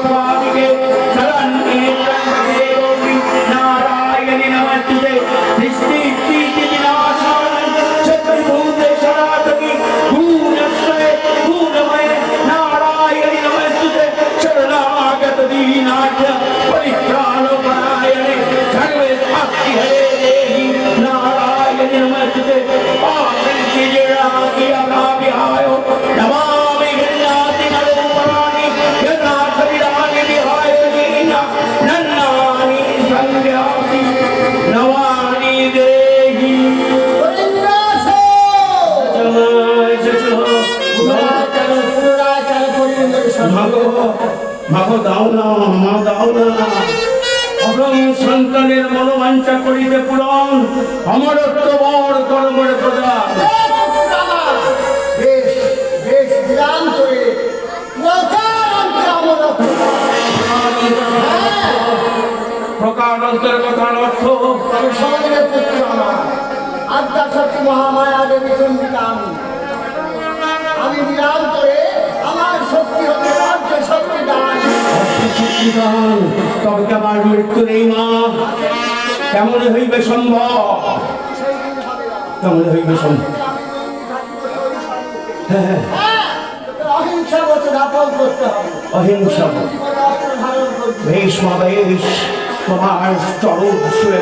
स्वामिके शरण्ये नारायणे नमस्ते सृष्टि स्थिति विनाशाय चतुर्भुजे शरातकी गुणश्रये गुणमये नारायणे नमस्ते शरणागत दीनाय परित्राणपरायणे सर्वे शास्ति हरे देहि नारायणे नमस्ते आसन्ति जयाति अनाभिहायो नमामि गृह्णाति नरोपराणि यथा विराणि विहाय दीना नन्नानि संध्याति नवानि देहि মাগো দাও না মা দাও না অগ্রম সন্তানের মনোবাঞ্ছা করিতে পূরণ অমরত্ব বর কর্মের প্রজা বেশ বেশ বিরাম করে প্রকারান্তরের কথার অর্থ সমাজের পুত্র আমার আদ্যা শক্তি মহামায়া দেবী চন্ডিকা আমি বিরাম করে আমার শক্তি হতে রাজ্য শক্তি দান শক্তিদান তবে কি আমার মৃত্যু নেই মা কেমন হইবে সম্ভব কেমন হইবে সম্ভব হ্যাঁ অহিংসা বছর ধাপন করতে হবে অহিংসা ধারণ করতে বেশ মা বেশ তোমার চরণ শুয়ে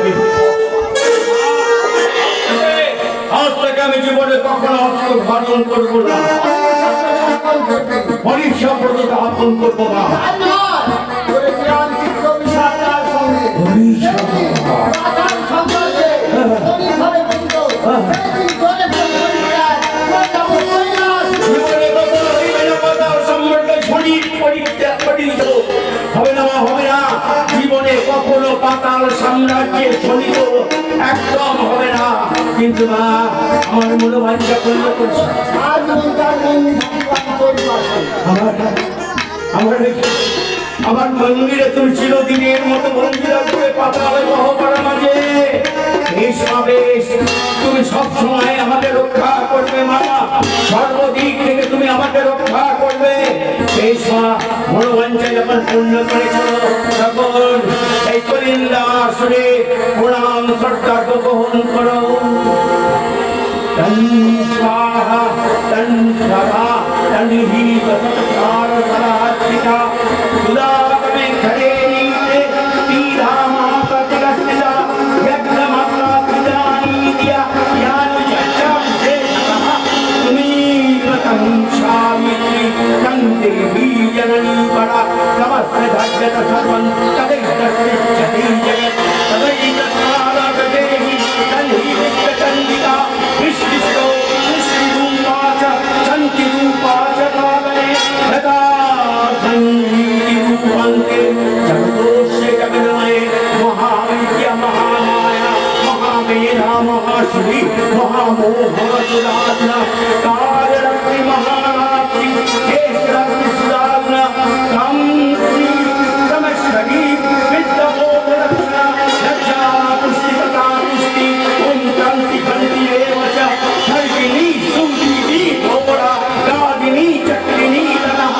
আজ থেকে আমি জীবনে কখনো অস্ত্র ধারণ করবো না পরিষদ আপন করবো না জীবনে কখনো পাতাল সাম্রাজ্যের শনিত একদম হবে না কিন্তু মা আমার মনোবাঞ্ছা পূর্ণ করছে আমার মন্দিরে তুমি চিরদিনের মতো মন্দির করে পাতালে মহপাড়া মাঝে বেশ বেশ তুমি সব সময় আমাকে রক্ষা করবে মা সর্বদিক থেকে তুমি আমাকে রক্ষা করবে বেশ মা মনোবাঞ্ছা যখন পূর্ণ করেছ তখন এই কলিন্দা আসরে প্রণাম শ্রদ্ধা গ্রহণ করো तन स्वाहा तन स्वधा तन ही वसत्कार सराधिका सुधा में खड़े नीचे तीरा माता तिरस्ता यज्ञ माता सिदानी दिया यानी चर्चा से कहा तुम्हीं रतन शामित्री तन देवी जननी बड़ा नमस्ते धर्यत सर्वं तदैतस्य जगत् तदैतत्काला गदेहि तन ही विश्व चंडिका विष्णुस्तो सृष्टिरूपाच शन्तिरूपाच कालने यदा सन्निरूपन्ते जगतोस्य जगन्मये महाविद्या महामाया महामेधा महाश्री महामोहसुरात्मा कालरत्रि महारात्रि केशरत्रि सुरात्मा कांसी रमेश्वरी विद्याबोधरत्ना लज्जा पुष्टिकता पुष्टि ओम कांति कांति एवच धर्मिणी सुंदरी घोड़ा गादिनी चक्रिणी तनः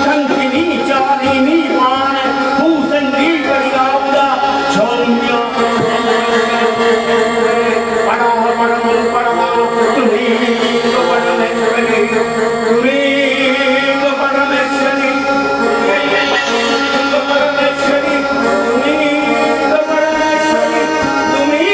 शंखिनी चारिणी मान भूषणी परिगावदा सौम्य परा परम परमा तुम्ही परमेश्वरी तुम्ही परमेश्वरी परमेश्वरी तुम्ही परमेश्वरी तुम्ही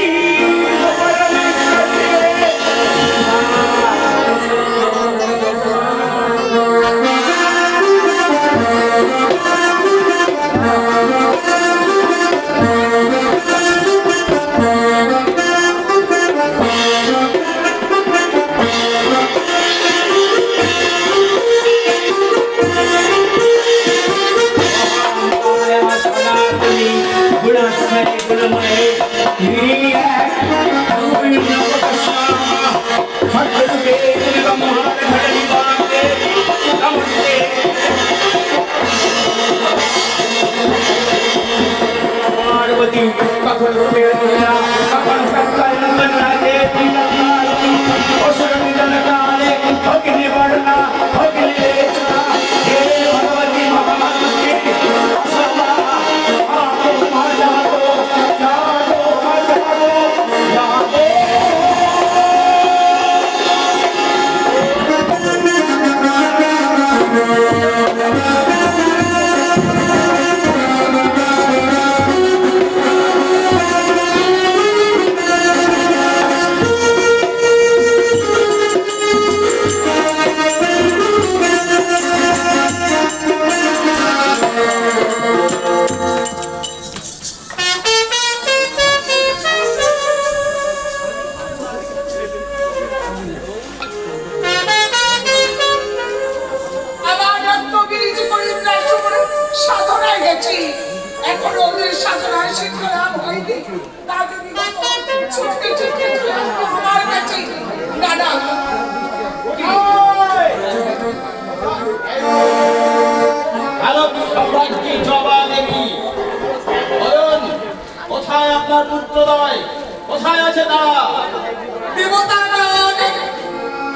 पार्वती कखन रुपेरा कखन सत्कर्मन राजे तीनकाली असुर निधन काले अग्नि वर्णा अग्नि लेखना हे भगवती महामाते এসেছি, এখনো ওদের সাধনা শিখতে লাভ হয়নি। তা যদি হতো, ছুটতে ছুটতে চলে আসতো আমার কাছে। না না, আরব সম্রাজ্ঞী জবা দেবী, বলুন কোথায় আপনার পুত্রদয়? কোথায় আছে তারা? দেবতাগণ,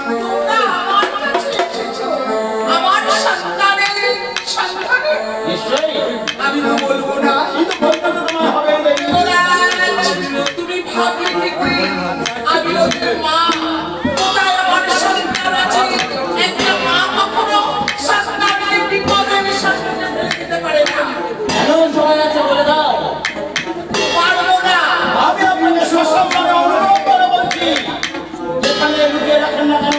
তোমরা আমার কাছে এসেছো আমার সন্তানের সন্ধানে। নিশ্চয়ই, আমি তো বলবো না। কিন্তু বলতে তো তোমার হবে দেবী। যুবরাজ, তুমি ভাবলে কি করে আমি ওদের মা? কোথায় আমার সন্তান আছে? একটা মা কখনো সন্তানকে বিপদের সামনে ফেলে দিতে পারে না। এমন সময় আছে বলে দাও। পারবো না। আমি আপনাকে সসম্মানে অনুরোধ করে বলছি, যেখানে লুকিয়ে রাখেন না কেন,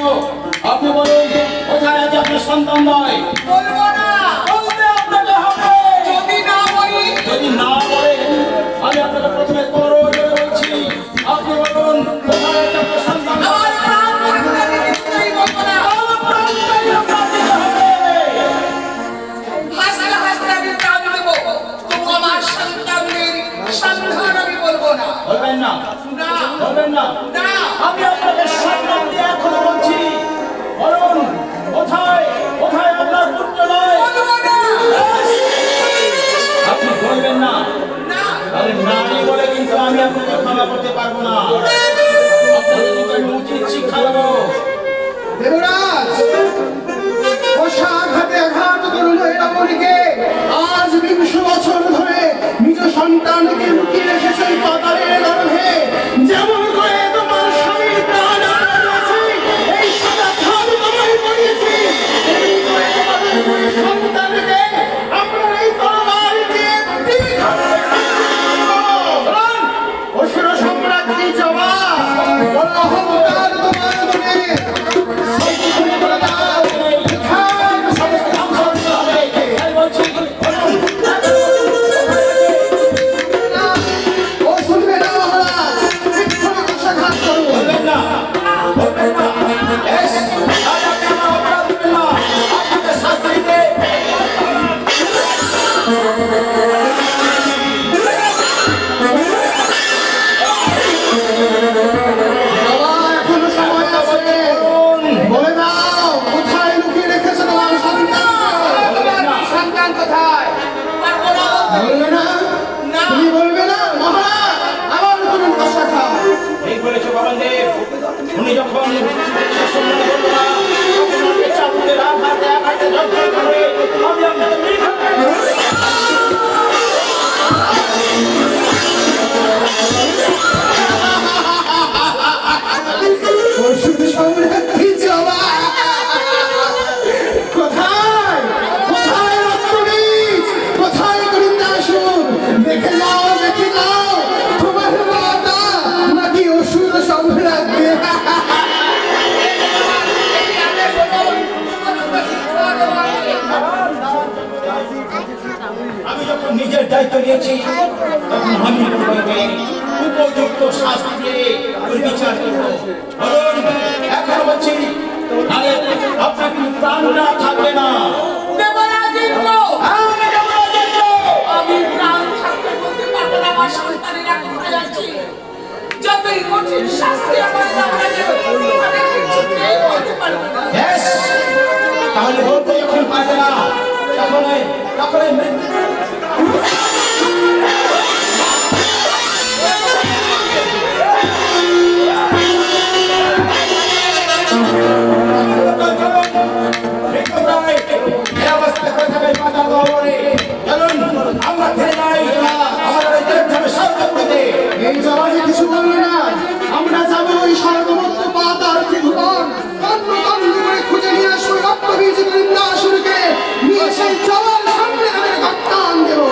আপনি বলুন কোথায় আছে আপনার সন্তান নয়? বলবো না। বলতে আপনাকে হবে। যদি না বলি, যদি না বলেন, আমি আপনাকে প্রথমে করো বলে বলছি, আপনি বলুন কোথায় আছে আপনার সন্তান? আমার প্রাণ থাকলে আমি কিছুতেই বলবো না। হাসতে হাসতে আমি প্রাণ দেবো, তবু আমার সন্তানের সন্ধান আমি বলবো না। বলবেন না, না, বলবেন না। না। আমি আপনাকে সম্মান দিয়ে এখনো বলছি, বলুন কোথায়, কোথায় আপনার পুত্র নয়? বলবো না। আপনি বলবেন না, না। তাহলে নারী বলে কিন্তু আমি আপনাকে ক্ষমা করতে পারবো না। আপনাকে কিন্তু আমি উচিত শিক্ষা দেবো। দেবরাজ, বর্ষা আঘাতে আঘাত করল এ রমণীকে। আজ 20 বছর ধরে নিজ সন্তানকে লুকিয়ে রেখেছেন পাতালের গর্ভে। যেমন করে তোমার স্বামীর প্রাণ আছে, এই সাদা খাল তোমায় পড়িয়েছি, তেমনি করে তোমাদের দুই সন্তানকে আমরা এই তরবারি দিয়ে দ্বিখণ্ডিত করব। অসুর সম্রাজ্ঞী জবা, অহংকার তোমার মনে সংশয় করে দাও। ইথার সমস্ত ধ্বংস করতে হবে। আমি বলছি, বলুন। ও শুনবে না মহারাজ, এক্ষুনি কুশাঘাত করুন। বলবেন না, বলবেন না। বেশ, আজ আপনি আমার অপরাধ দিবেন না, আপনাকে শাস্তি দিতে। বাবা, এখনো সময় আছে। বলে দাও, কোথায় লুকিয়ে রেখেছো তোমার সন্তান? সন্তান কোথায়? পারবো না। বলবে না? না। তুমি বলবে না? মহারাজ, আবার করুন কুশাঘাত। এই বলেছে বাবাদেব, উনি যখন সম্মান করলো না, তখন ওনাকে চাপুতে রাত হাতে এক হাতে যন্ত্র করে আমি আপনাকে নির্ঘাত অসুর সম্রাজ্ঞী জবা, কোথায়, কোথায় রক্তবীজ, কোথায় গরিন্দাসুর? দেখে যাও, দেখে যাও, তোমার মাতা নাকি অসুর সম্রাজ্ঞী? আমি যখন নিজের দায়িত্ব নিয়েছি তখন আমি আপনাকে উপযুক্ত শাস্তি দিয়ে ওর বিচার করবো। বলুন, এখন বলছি, তাহলে আপনার কিন্তু প্রাণ না থাকবে না। দেবরাজেন্দ্র, আমি যমরাজেন্দ্র। আমি প্রাণ থাকতে বলতে পারবো না আমার সন্তানেরা কোথায় আছে। যতই কঠিন শাস্তি আমার দেওয়া হবে, আমি কিছুতেই বলতে পারবো না। Yes! তাহলে বলতে যখন পারবে না, তখন এই মৃত্যু আমরা ফিরে যাই, আমাদের দেবধামে সাহায্য করতে। এই জবাবে কিছু বলবে না, আমরা যাবো ওই স্বর্গমত্ত পাতার ত্রিভুবন, তন্ন তন্ন করে খুঁজে নিয়ে আসবো রক্তবীজ বৃন্দাসুরকে, নিয়ে সেই জবার সামনে আমাদের ঘটনান দেবো।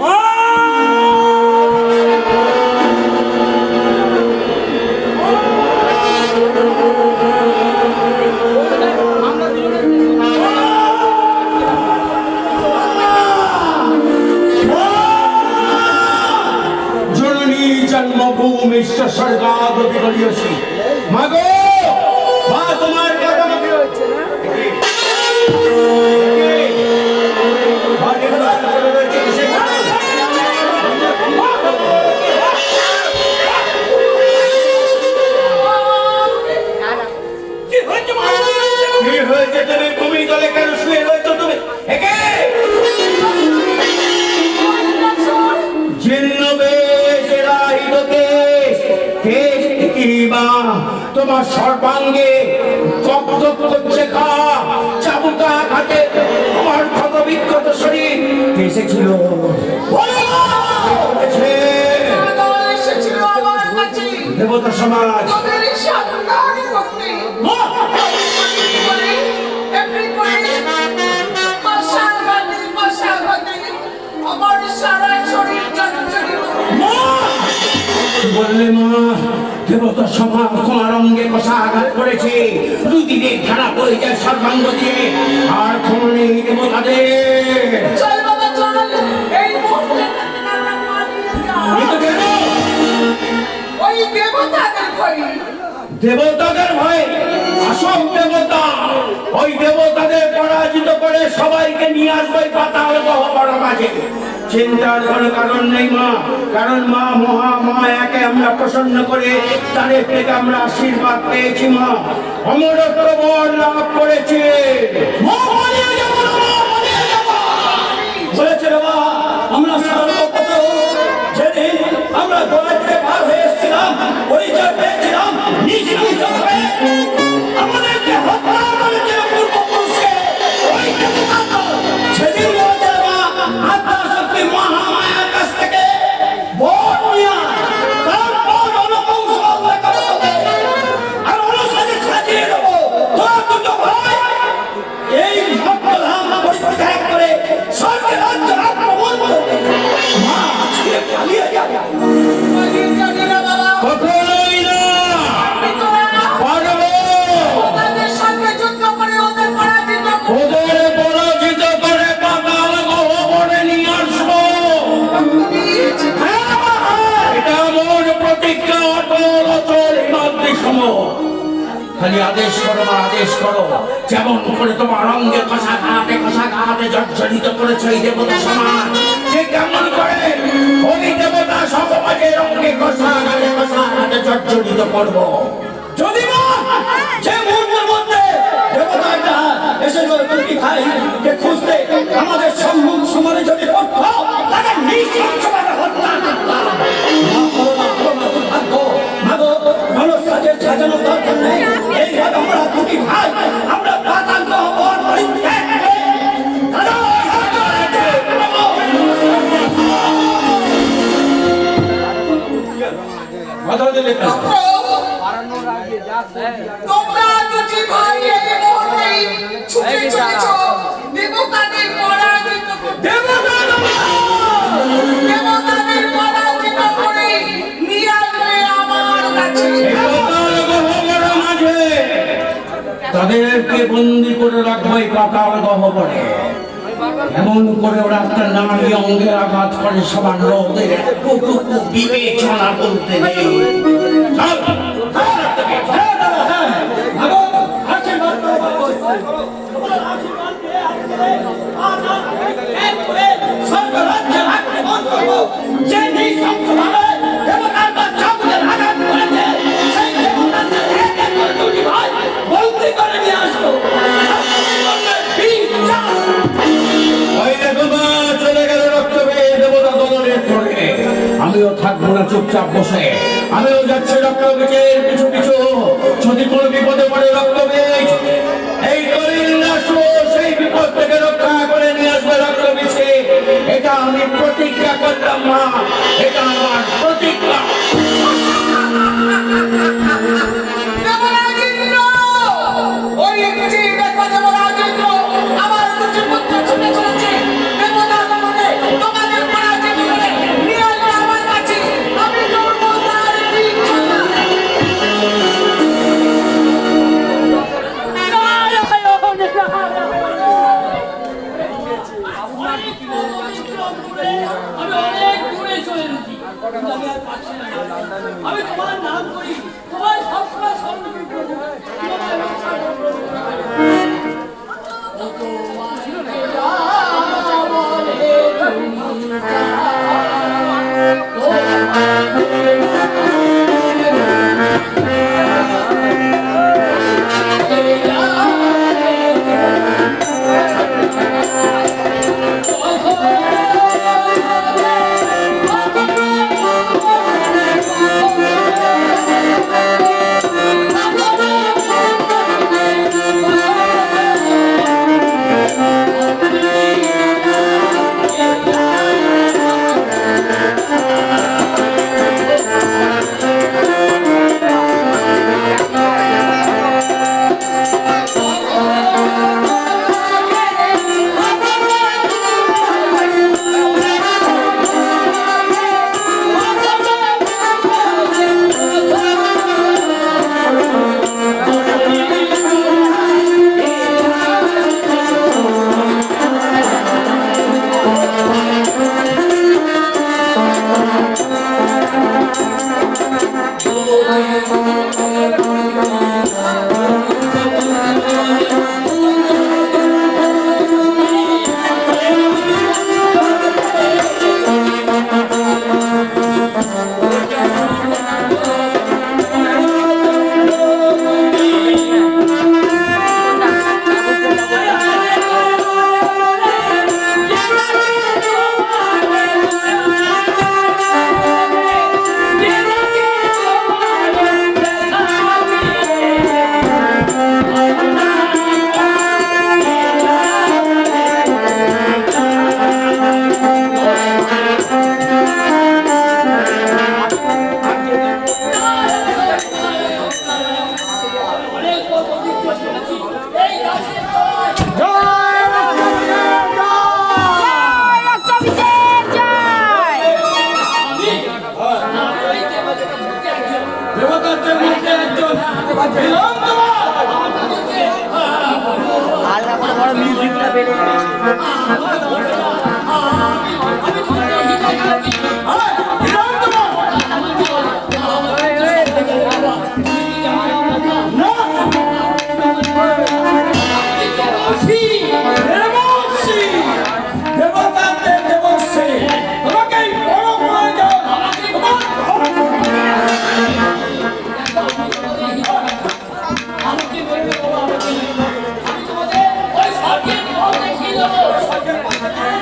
মা! বিশ্ব স্বর্গাদপি করিয়সি। মাগো মা তোমার কথা আমাকে হচ্ছে না কি হয়েছে? তুমি ভূমি তলে কেন শুয়ে রয়েছো? তুমি একে জীর্ণ বেশ রাহিত কেশ কেশ কিবা তোমার সর্বাঙ্গে কপ্ত করছে ঘা চাবুকা ঘাটে তোমার ক্ষত বিক্ষত শরীর এসেছিল এসেছিল আমার কাছে দেবতা সমাজ তোদের সাবধান করতে আমার সারা শরীর জর্জরিত। বললে মা দেবতা সমাজ তোমার অঙ্গে কষা আঘাত করেছে, দুদিকে ধারা পড়ে যায় সর্বাঙ্গ দিয়ে, আর কোনো নেই দেবতাদের। চল বাবা চল, এই মুহূর্তে কিন্তু কেন? ওই দেবতাদের ভয়। দেবতাদের ভয়ে? আসল দেবতা ওই দেবতাদের পরাজিত করে সবাইকে নিয়ে আসবে পাতাল গহ্বর মাঝে। চিন্তার কোনো কারণ নেই মা, কারণ মা মহামায়াকে আমরা প্রসন্ন করে তাদের থেকে আমরা আশীর্বাদ পেয়েছি। মা অমরত্ব বর লাভ করেছে। বলেছে বাবা আমরা সর্বপ্রথম যেদিন আমরা গোয়াতে পার হয়ে এসেছিলাম পরিচয় পেয়েছিলাম নিজ নিজ ভাবে আমাদেরকে হত্যা করেছিল পূর্বপুরুষকে ওই দেবতা তো সেদিন বলেছে বাবা আত্মাশক্তি মহামায়ার কাছ থেকে বর নিয়ে তারপর অনকৌশল দেখাবো তোকে আর অনুসারে সাজিয়ে দেবো তোরা দুটো ভাই এই ভক্তধাম পরিত্যাগ করে স্বর্গের রাজ্য আক্রমণ করবে। মা আজকে পালিয়ে যাবে। পালিয়ে যাবে না বাবা, কখনোই না পারবো। ওদের সঙ্গে যুদ্ধ করে ওদের পরাজিত করব। ওদের পরাজিত করে পাতাল গহ্বরে নিয়ে আসবো। হ্যাঁ, এটা আমার প্রতিজ্ঞা, অটল অচল নির্দিসম। খালি আদেশ করো মা, আদেশ করো। যেমন করে তোমার অঙ্গে কষা ঘাতে জর্জরিত করেছে এই দেবতা সমাজ, যে কেমন করে ওই দেবতা সমাজের অঙ্গে কষা ঘাতে জর্জরিত করবো। যদি মা যে মুহূর্তের মধ্যে দেবতাটা এসে যদি ভাই কে খুঁজতে আমাদের সম্মুখ সমরে যদি করতো তাকে নিঃসংসভাবে হত্যা করতাম। সাজানো দরকার নেই। এইভাবে আমরা দুটি ভাই আমরা পাতাল গহ্বর পরিত্যাগ করে তোমরা দুটি ভাই এই মুহূর্তে ছুটে চলেছ দেবতাদের পরাজিত করতে। দেবতাদের পরাজিত করে নিয়ে আসবে আমার কাছে। তাদেরকে বন্দি করে রাখবো এই পাতাল গহ্বরে। এমন করে ওরা একটা নারী অঙ্গে আঘাত করে সবার রোগের বিবেচনা বলতে নেই। আমিও থাকবো না চুপচাপ বসে, আমিও যাচ্ছি রক্ত বীজের পিছু পিছু। যদি কোনো বিপদে পড়ে রক্ত বীজ এই সেই বিপদ থেকে রক্ষা করে নিয়ে আসবে রক্ত বীজকে। এটা আমি প্রতিজ্ঞা করলাম মা, এটা আমার প্রতিজ্ঞা। দেবরাজেন্দ্র, ওই যে দেখো দেবরাজেন্দ্র, আমার দুটি পুত্র ছুটে চলেছে দেবতা দমনে তোমাদের পরাজিত করে নিয়ে আসবে আমার কাছে। আমি করব তার ইচ্ছা। আমি অনেক দূরে চলে এসেছি। কিন্তু আমি আর পারছি না। আমি তোমার নাম করি, তোমার সবসময় সম্মুখীন করবো, তোমার রক্ষা করবো। ও তোমাকে যা বলে তুমি তা, দেবতাদের মধ্যে একজন আর এখন বড় মিউজিকটা বেড়ে দেবতাদের দেবশ্রী তোমাকে বড় প্রয়োজন। আমাকে বলবে বাবা, আমি তোমাদের ওই স্বর্গের পথ দেখিয়ে দেবো।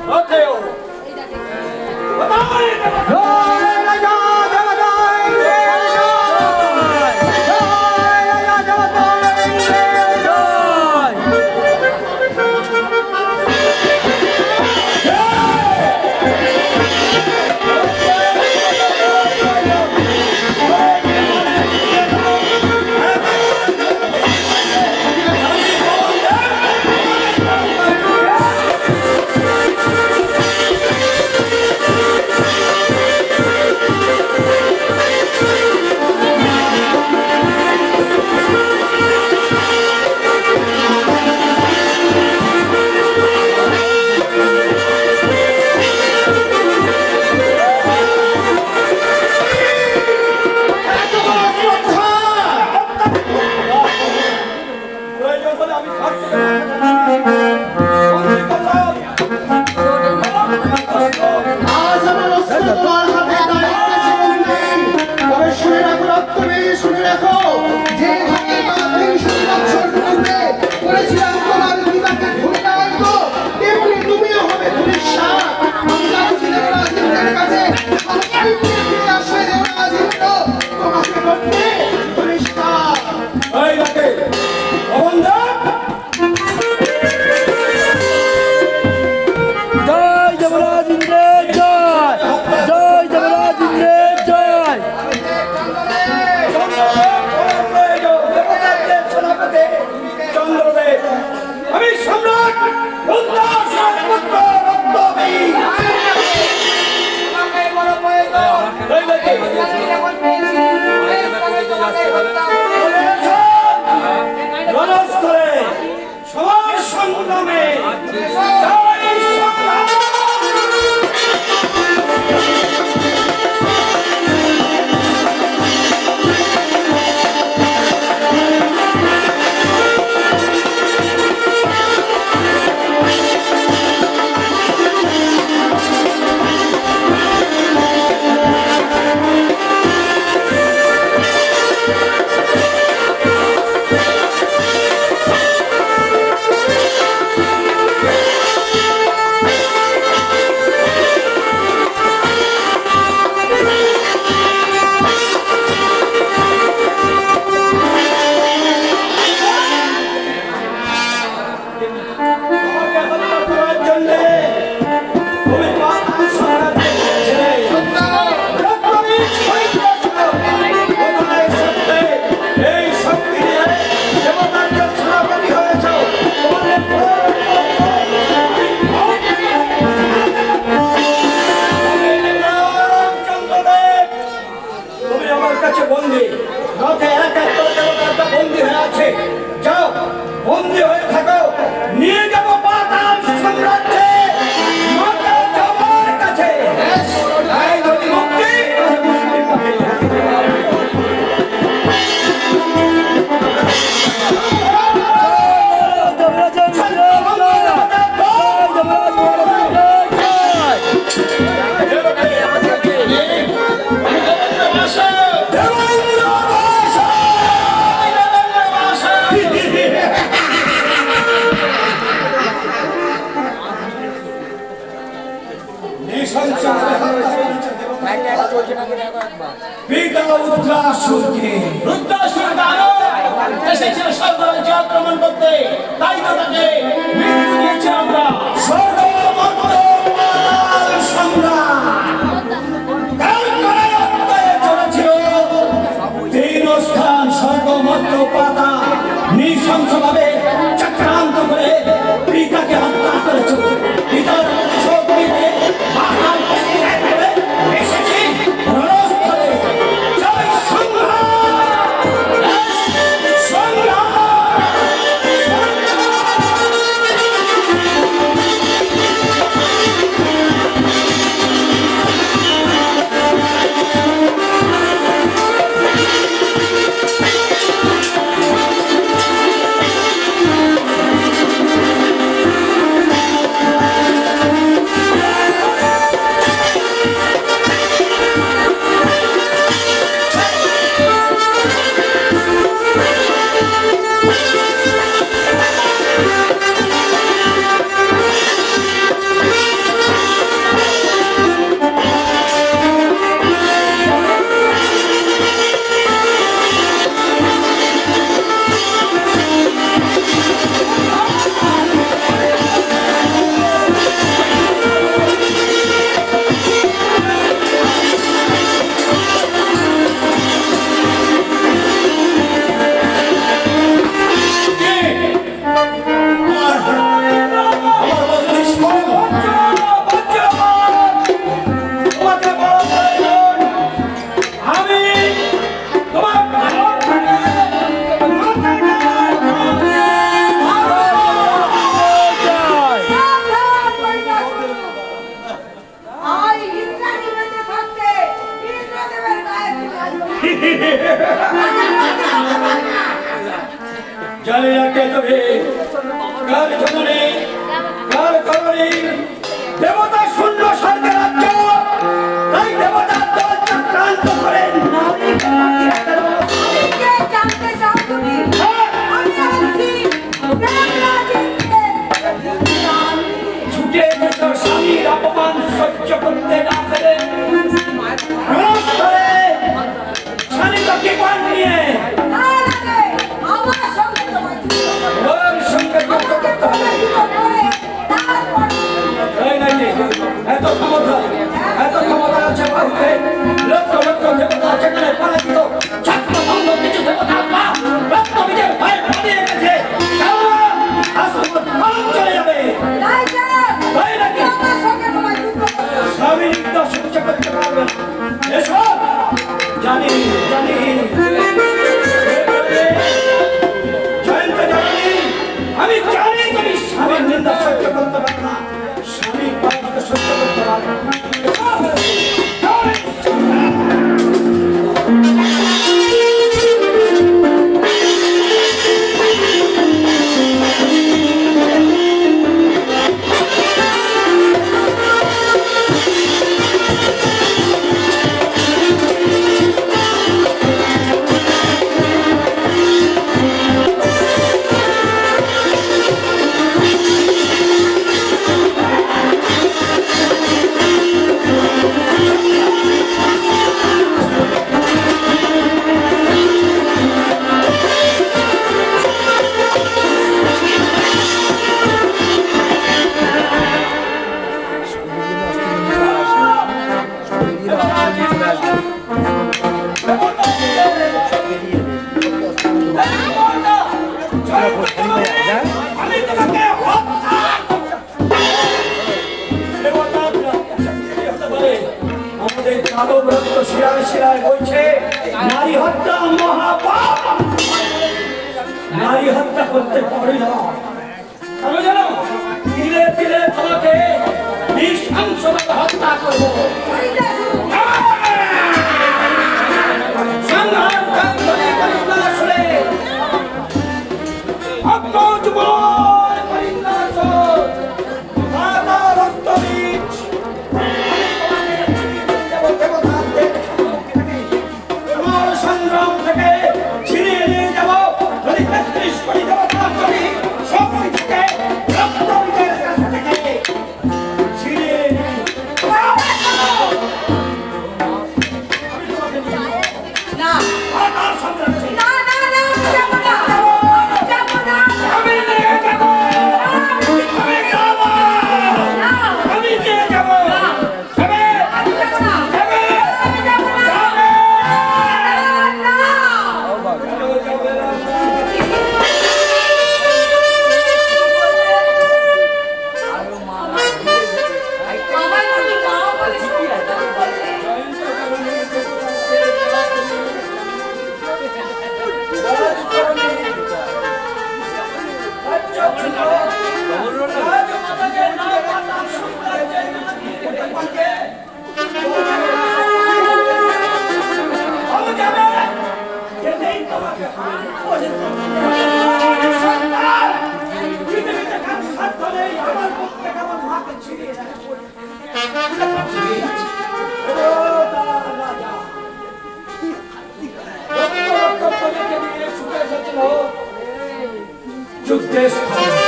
রথেও কোথায় জয় রাজা দেবতার ইন্দ্রের জয়! জয় রাজা দেবতার ইন্দ্রের জয়! এত বড় শ্রদ্ধা! প্রয়োজন হলে আমি থাকতে বন্দি করলাম। আজ আমার অস্ত্র তোমার হাতে দাঁড়িয়ে গেছে বন্দী। তবে শুনে রাখো রক্তবীর, শুনে রাখো যে ঘাটের পাপ ৩০০ বছর পূর্বে করেছিলাম তোমার পিতাকে ধরে নেওয়ার তো, তেমনি তুমিও হবে ধূলিসাৎ। আমি যাচ্ছি দেবরাজ ইন্দ্রের কাছে, সবাই মিলে ফিরে আসবে দেবরাজ ইন্দ্র তোমাকে করতে ধূলিসাৎ। এই রাতে অবন্ধা জয় দেবরাজ ইন্দ্রের জয়! জয় দেবরাজ ইন্দ্রের জয়! চন্দ্রদেব আমি সম্রাট উল্লাসের পুত্র রক্তবীর। এই দেখে, রণস্থলে সবার সংগ্রামে জয় সংগ্রাম। আমাকে হত্যা করার জন্যে তুমি পাতাল সম্রাটকে ছেড়ে রক্তবীর সৈন্যছিল। কোথায় সত্যে এই শক্তি নিয়ে দেবতাদের সেনাপতি হয়েছ? তোমাদের চন্দ্রদেব তুমি আমার কাছে বন্দী। রথে এক এক করে দেবতাটা বন্দী হয়ে আছে। যাও, বন্দী হয়ে থাকো, নিয়ে যাব পাতাল সাম্রাজ্যে মাতা যাবার কাছে। তাই যদি মুক্তি দেবরাজ ইন্দ্রের জয়! জয় দেবরাজ ইন্দ্রের জয়! রুদ্রাসুর দানব এসেছিল স্বর্গরাজ্যে আক্রমণ করতে। তাই তো তাকে মৃত্যু দিয়েছি আমরা। স্বর্গমর্ত্য পাতাল সংগ্রাম কাল করে অত্যয়ে চলেছিল। তিন স্থান স্বর্গমর্ত্য পাতাল নৃশংসভাবে চক্রান্ত করে পিতাকে হত্যা করেছে। পিতার শোক নিতে পাতালকে ত্যাগ করে এসেছি রণস্থলে। জয় সংগ্রাম! সংগ্রাম! ভেতরে কার জননে কার করণে দেবতা শূন্য স্বর্গের রাজ্য, তাই দেবতার দল চক্রান্ত করে নারীকে মাটিয়ে ফেলো। কে জানতে চাও তুমি? আমি আছি ছুটে এসো স্বামীর অপমান সহ্য করতে না পেরে রোজ ধরে স্বামীকে পান নিয়ে আমার সঙ্গে তোমার ওর সঙ্গে যুদ্ধ করতে হবে। এই নাকি এত ক্ষমতা আছে বাহুতে, লক্ষ লক্ষ দেবতা যেখানে পরাজিত ছাত্র বন্ধ কিছু দেবতা রক্ত বিজয় ভয় পালিয়ে গেছে, আসমান পালন চলে যাবে। এই নাকি স্বামীর নিন্দা সহ্য করতে পারবে না। এসো জানি জানি জয়ন্ত জানি, আমি জানি তুমি স্বামীর নিন্দা সহ্য করতে পারবে না, স্বামীর পরাজিত সহ্য করতে পারবে না। আমি তোমাকে আমাদের কালো রক্ত শিরায় শিরায় বলছে নারী হত্যা মহাপাপ, নারী হত্যা করতে পারি না। কেন জানো? তিলে তিলে তোমাকে নৃশংসভাবে হত্যা করবো। সংহার কান্দনে করিনা শুনে অজ্ঞ যুবক করিনা চোর মাতা রক্তবীজ আমার সংগ্রাম থেকে ছিনিয়ে নিয়ে যাব। যদি ৩৩ কোটি দেবতার যদি শক্তি থেকে রক্তবীজের কাছ থেকে ছিনিয়ে নিয়ে না আমার সংগ্রাম ছিল। না না না যাবো না যাবো না আমি নিয়ে যাব, আমি যাব, না আমি নিয়ে যাব, যাবে, আমি যাবো না যাবে, আমি যাবো না যাবে। না আমার তুমি মা বলে যুদ্ধের স্থানে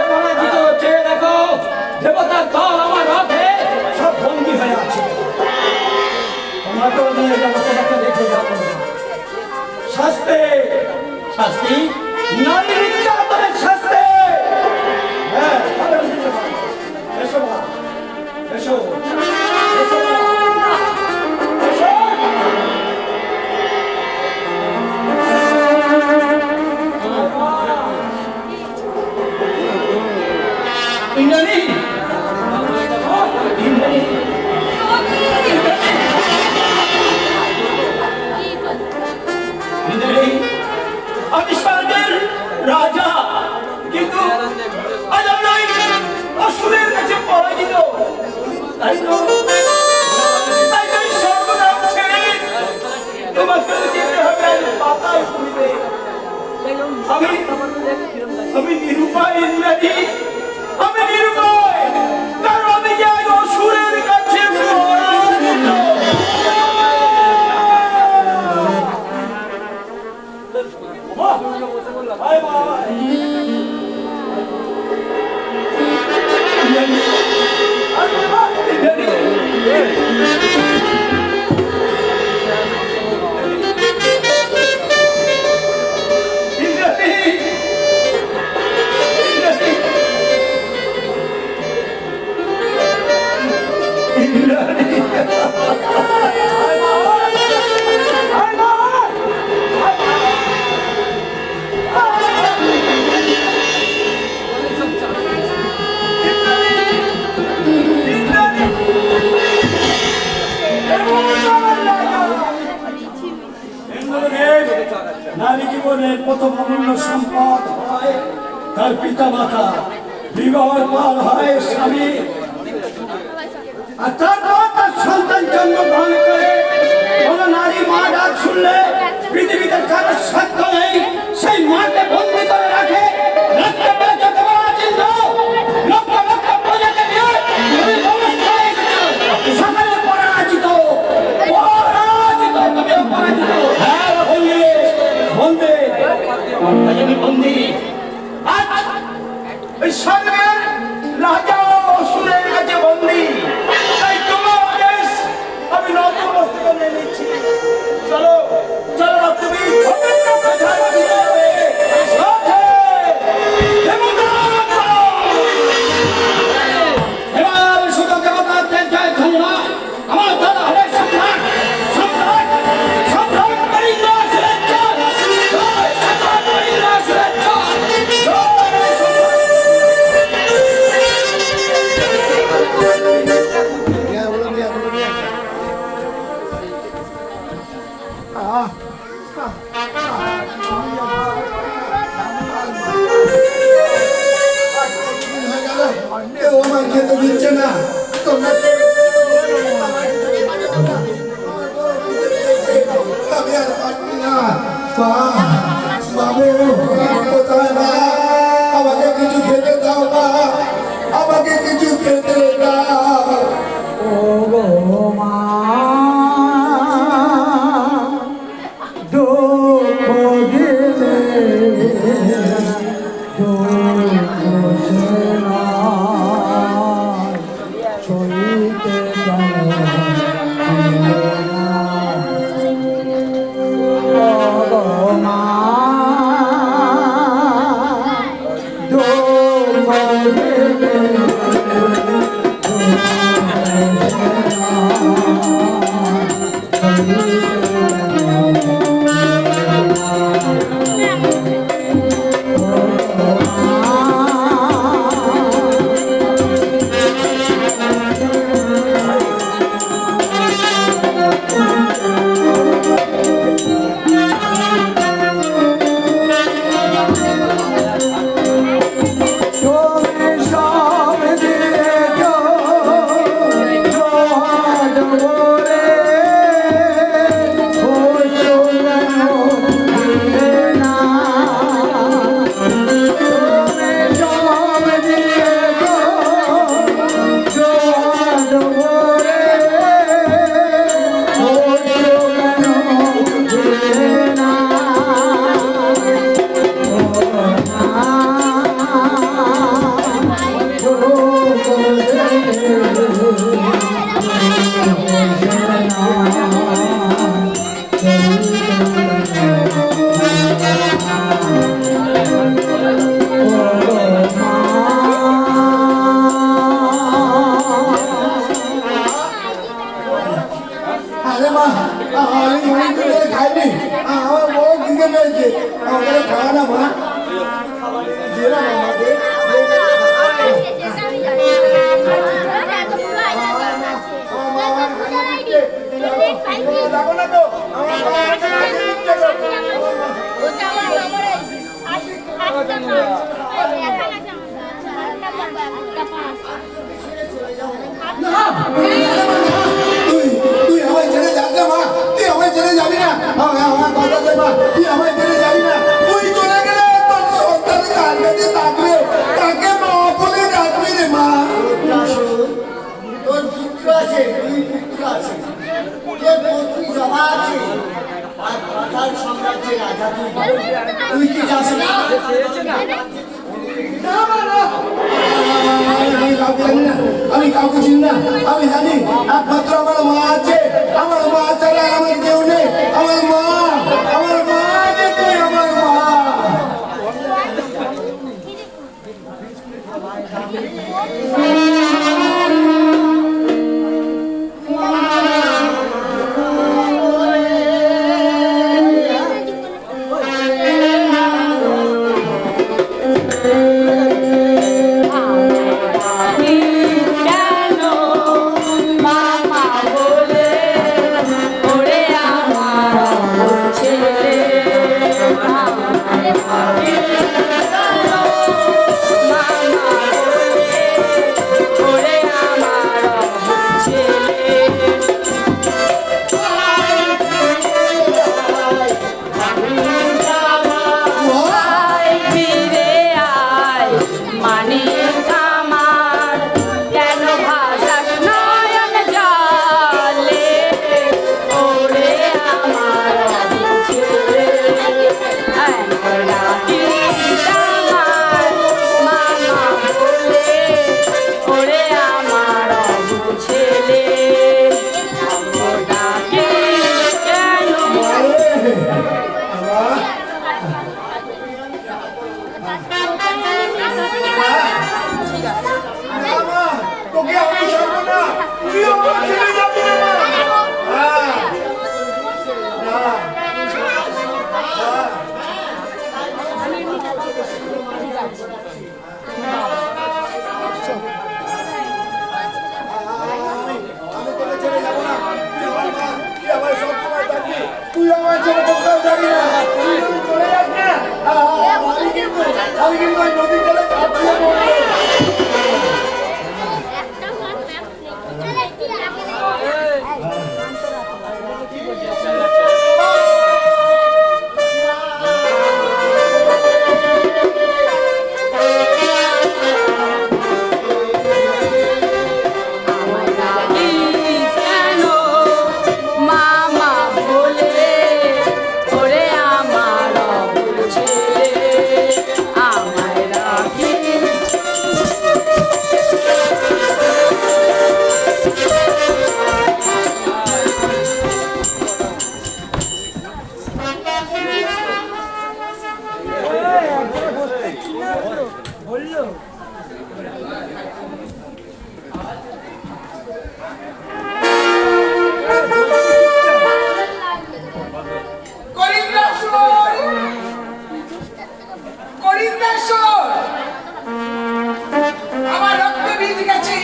পরাজিত হচ্ছে। দেখো দেবতার দল আমার রথে সব বন্দী হয়ে আছে। তোমাকেও নিয়ে যাবো, তোমাকে রেখে যাবো না। শাস্তি শাস্তি নারী নির্যাতনের শাস্তি। হ্যাঁ এসো মা, এসো এসো মা, এসো। ইন্দ্রাণী, ইন্দ্রাণী, ইন্দ্রাণী, আমি স্বর্গের রাজা, কিন্তু আজ আমি অসুরের কাছে পরাজিত। তাই তো সর্বনাম ছেড়ে তোমাকে যেতে হবে পাতায় পুরিতে। আমি নারী জীবনের প্রথম অমূল্য সম্পদ হয় তার পিতা মাতা, বিবাহের পর হয় স্বামী, আর তারপর তার সন্তান জন্মগ্রহণ করে। কোন নারী মা ডাক শুনলে পৃথিবীতে কারোর সাধ্য নেই সেই মাকে বন্দি করে রাখে। রক্ত বেঁচে দেওয়া চিহ্ন লক্ষ লক্ষ প্রজাকে নিয়ে তুমি ব্যবস্থায় এসেছো। সকালে পরাজিত পরাজিত তুমিও পরাজিত। হ্যাঁ বন্দি বন্দি আজ আমি বন্দি। আজ ওই স্বর্গের রাজা অসুরের কাছে বন্দি। তাই তোমার আদেশ আমি নতুন বস্তুকে নিয়ে নিচ্ছি। চলো চলো না তুমি এবার শুধু দেবতাদের জয় ধন্য আমার দাদা হবে সম্রাট সম্রাট সম্রাট করিন্দাস রাজ্য জয় সম্রাট করিন্দাস রাজ্য জয় সম্রাট। কেউ আমার খেতে দিচ্ছে না, তোমরা আমি আর পারছি না। বাবু কোথায় মা? আমাকে কিছু খেতে দাও মা, আমাকে কিছু খেতে দাও। ও গো মা, দুঃখ দিলে দুঃখ সেনা সইতে জানো ও গো মা, দুঃখ দিলে আরে মা, আমি অনেকদিন ধরে খাইনি, আমার বউ দিকে পেয়েছে, আমাকে খাওয়া না মা। দে না আমাকে, যাবো না তো, আমার মা আছে, তুই আমায় ছেড়ে যাবি না মা, তুই আমায় ছেড়ে যাবি না, আমার কথা দে মা, তুই আমায় ছেড়ে যাবি না। তুই চলে গেলে তোর সন্তানের কান্নাতে থাকবে, তাকে মা বলে ডাকবি রে মা। তোর পুত্র আছে, দুই পুত্র আছে, তোর পত্নী জমা আছে, আর পাতাল সাম্রাজ্যের রাজা তুই কি যাস না? আমি যাবো না। আমি কাউকে চিনি না। আমি জানি একমাত্র আমার মা আছে, আমার মা ছাড়া আমার কেউ নেই। আমার মা যে তুই আমার মা। কেন মামা বলে ওরে আমার ছেলে মামা বলে ওরে আমার ছেলে আয় ফিরে আয় মানিক আমার কেন ভাসাস নয়ন জলে ওরে আমার ছেলে আমরা ডাকিস আমার মামা বলে ওরে আমার ছেলে আমরা ডাকিস কেন তোকে আমি ছাড়বো না, তুই আমার ছেড়ে যাবি না মা। আমি তোকে ছেড়ে যাবো না, তুই আমার মা, তুই আমার সবসময় থাকবি, তুই আমার ছেড়ে কোথাও যাবি না। তুই যদি চলে যাস না, আমি কিন্তু ওই নদীর জলে ঝাঁপ দিয়ে মরবো। আমায় ডাকিস কেন মামা বলে ওরে আমার ছেলে আমায় ডাকিস আমার রক্ত বীজ গেছে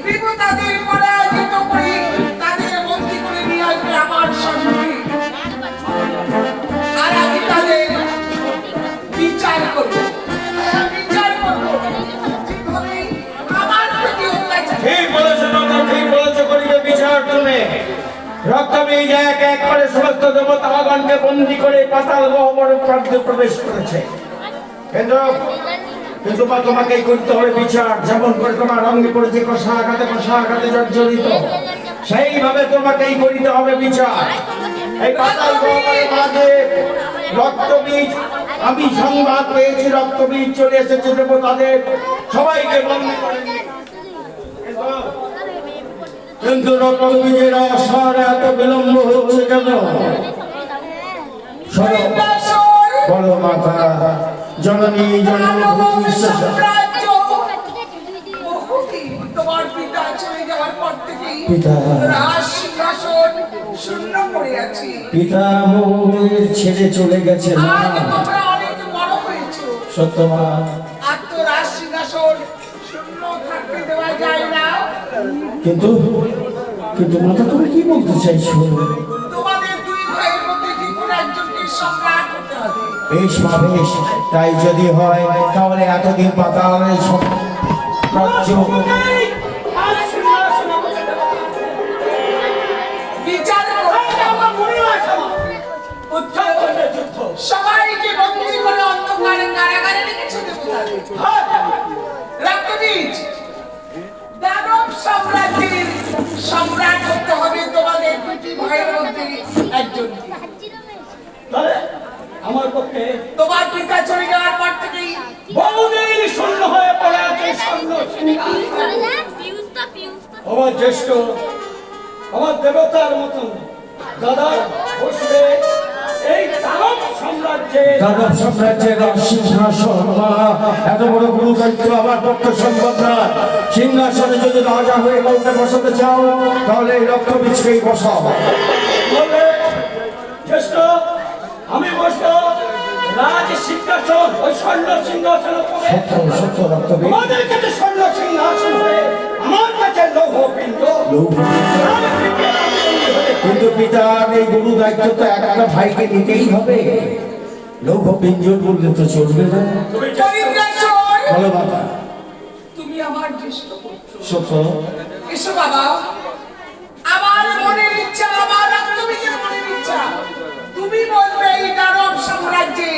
বিপু তাদের পরাজিত করে তাদের বন্দি করে নিয়ে আসবে আমার সঙ্গে আর আমি তাদের বিচার করবো যেভাবে আমার প্রতি অত্যাচার ঠিক বলেছো মাতা, ঠিক বলেছো। করিবে বিচার তুমি। রক্তবীজ এক এক করে সমস্ত দেবতাগণকে বন্দী করে পাতাল গহ্বরে প্রান্তে প্রবেশ করেছে। কিন্তু মা, তোমাকেই করতে হবে বিচার। যেমন করে তোমার অঙ্গে পড়েছে কষা আঘাতে জর্জরিত, সেইভাবে তোমাকেই করিতে হবে বিচার। এই পাতাল গহ্বরের মাঝে রক্তবীজ, আমি সংবাদ পেয়েছি রক্তবীজ চলে এসেছে দেবতাদের সবাইকে বন্দী করে নিয়ে। কিন্তু রক্তবীজের অসার এত বিলম্ব হচ্ছে কেন? বলো মাতা, জননী জন্মভূমি সাম্রাজ্য বহুদিন তোমার পিতা চলে যাওয়ার পর থেকেই পিতা। রাজ সিংহাসন শূন্য পড়ে আছে। পিতা বহুদের ছেড়ে চলে গেছে মা। আজ তোমরা অনেক বড় হয়েছো, সত্য মা। আর তো রাজ সিংহাসন শূন্য থাকতে দেওয়া যায় না। কিন্তু মাতা, তুমি কি বলতে চাইছো? তোমাদের দুই ভাইয়ের মধ্যে যে কোনো একজনকে সম্রাট হতে হবে। বেশ মা, বেশ। তাই যদি হয় তাহলে এতদিন পাতালের সব রাজ্য আর সিংহাসন আমাকে দেওয়া হবে। বিচার করো। আমার মনে হয় উদ্ধার করলে যুদ্ধ। সবাইকে বন্দী করে অন্ধকারে কারাগারে রেখেছে দেবতাদের। রক্তবীজ, দানব সাম্রাজ্যের সম্রাট হতে হবে তোমাদের দুটি ভাইয়ের মধ্যে একজনকে। তাহলে আমার পক্ষে তোমার পিতা চলে যাওয়ার পর থেকেই বহুদিন শূন্য হয়ে পড়ে আছে স্বর্ণ সিংহাসন। আমার জ্যেষ্ঠ, আমার দেবতার মতন দাদা বসবে এই দানব সাম্রাজ্যে। দানব সাম্রাজ্যের সিংহাসন, মা, এত বড় গুরু দায়িত্ব আমার পক্ষে সম্ভব না। সিংহাসনে যদি রাজা হয়ে কাউকে বসাতে চাও তাহলে এই রক্তবীজকেই বসাও। বললে জ্যেষ্ঠ, আমি বসবো রাজ সিংহাসন, ওই স্বর্ণ সিংহাসন উপরে। সত্য সত্য রক্তবীজ। তোমাদের কাছে স্বর্ণ সিংহাসন হয়ে আমার কাছে লৌহ পিণ্ড। কিন্তু পিতার এই গুরু দায়িত্ব তো একটা ভাইকে নিতেই হবে। লৌহ পিঞ্জর বললে তো চলবে না। পরিব্রাজক, বলো বাবা। তুমি আমার জ্যেষ্ঠ পুত্র। সত্য। এসো বাবা, আমার মনের ইচ্ছা, আমার রক্তবীজের মনের ইচ্ছা, তুমি বলবে এই দানব সাম্রাজ্যে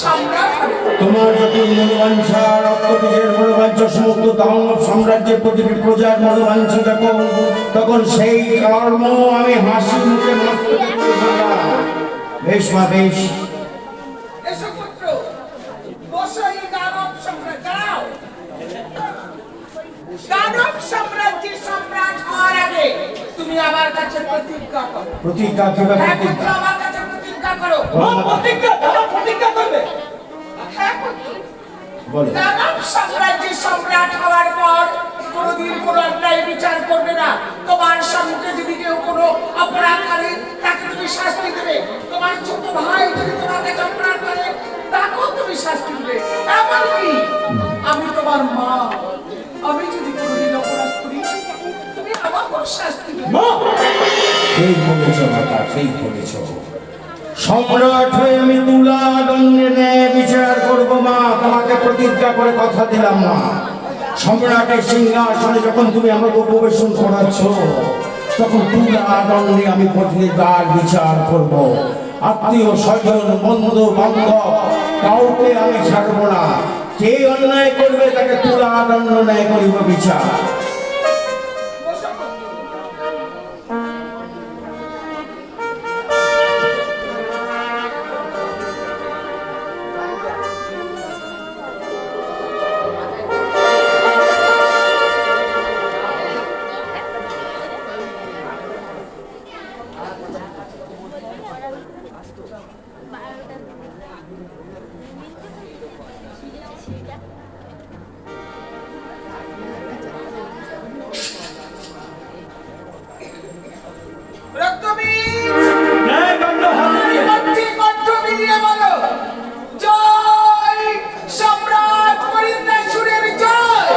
সম্রাট হবে। তোমার যখন মনোবাঞ্ছা, রক্তবীজের মনোবাঞ্ছা সমস্ত দানব সাম্রাজ্যের প্রতিটি প্রজার মনোবাঞ্ছা যখন, তখন সেই কর্ম আমি হাসি মুখে মস্তক করে করলাম। বেশ মা, বেশ। এসো পুত্র, বসো এই দানব সাম্রাজ্য। দাঁড়াও। দানব সাম্রাজ্যের সম্রাট হওয়ার আগে তুমি আমার কাছে প্রতিজ্ঞা করো। প্রতিজ্ঞা কিভাবে? হ্যাঁ পুত্র, আমার কাছে প্রতিজ্ঞা করো। প্রতিজ্ঞা, দাদা প্রতিজ্ঞা করবে। হ্যাঁ পুত্র, বলো। দানব সাম্রাজ্যের সম্রাট হওয়ার পর কোনোদিন কোনো অন্যায় বিচার করবে না। তোমার সম্মুখে যদি কেউ কোনো অপরাধ করে তাকে তুমি শাস্তি দেবে। তোমার ছোট ভাই যদি তোমাকে অপরাধ করে তাকেও তুমি শাস্তি দেবে। এমনকি আমি তোমার মা, আমি যদি কোনোদিন অপরাধ করি তুমি আমাকেও শাস্তি দেবে। ঠিক বলেছ মাতা, ঠিক বলেছ। সম্রাট হয়ে আমি তুলা দণ্ডে ন্যায় বিচার করবো মা, তোমাকে প্রতিজ্ঞা করে কথা দিলাম মা। সম্রাটের সিংহাসনে যখন তুমি আমাকে উপবেশন করাচ্ছ তখন তুলা দণ্ডে আমি প্রতিজ্ঞার বিচার করব। আত্মীয় স্বজন বন্ধু বান্ধব কাউকে আমি ছাড়বো না। কে অন্যায় করবে তাকে তুলা দণ্ড ন্যায় করিব বিচার। রক্তবীজ, ন্যায়দণ্ড হাতে দিয়ে কণ্ঠ মিলিয়ে বলো, জয় সম্রাট পরিন্দ্রাসুরের জয়।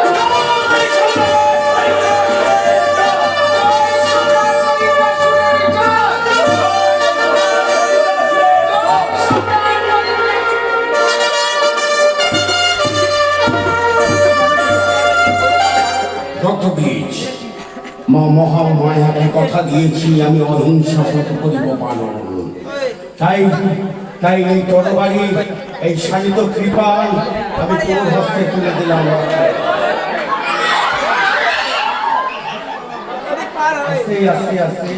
জয় সম্রাট পরিন্দ্রাসুরের জয়। জয় সম্রাট রক্তবীজ, মা মহামায়াকে কথা দিয়েছি আমি অহিংসা ব্রত করিব পালন। তাই তাই এই তরবারি, এই শালিত কৃপাল আমি তোর হস্তে তুলে দিলাম। আস্তে আস্তে আস্তে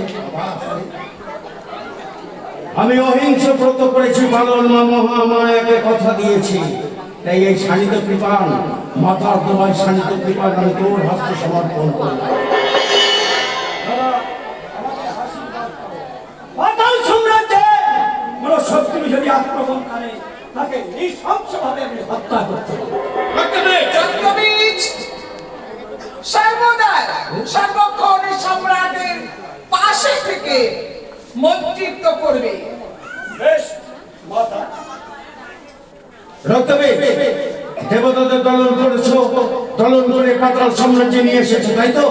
আমি অহিংস ব্রত করেছি পালন, মা মহামায়াকে কথা দিয়েছি। তাই এই শালিত কৃপাল, মাতার দোয়ায় শালিত কৃপাল আমি তোর হস্তে সমর্পণ করলাম। পাতাল সাম্রাজ্যে কোনো শত্রু যদি আক্রমণ করে তাকে নৃশংসভাবে আমি হত্যা করতে হবে। রক্তবীজ সর্বদা সর্বক্ষণ সম্রাটের পাশে থেকে মন্ত্রিত্ব করবে। বেশ মাতা, রক্তবীজ, দেবতাদের দলন করেছো, দলন করে পাতাল সাম্রাজ্যে নিয়ে এসেছে, তাই তো?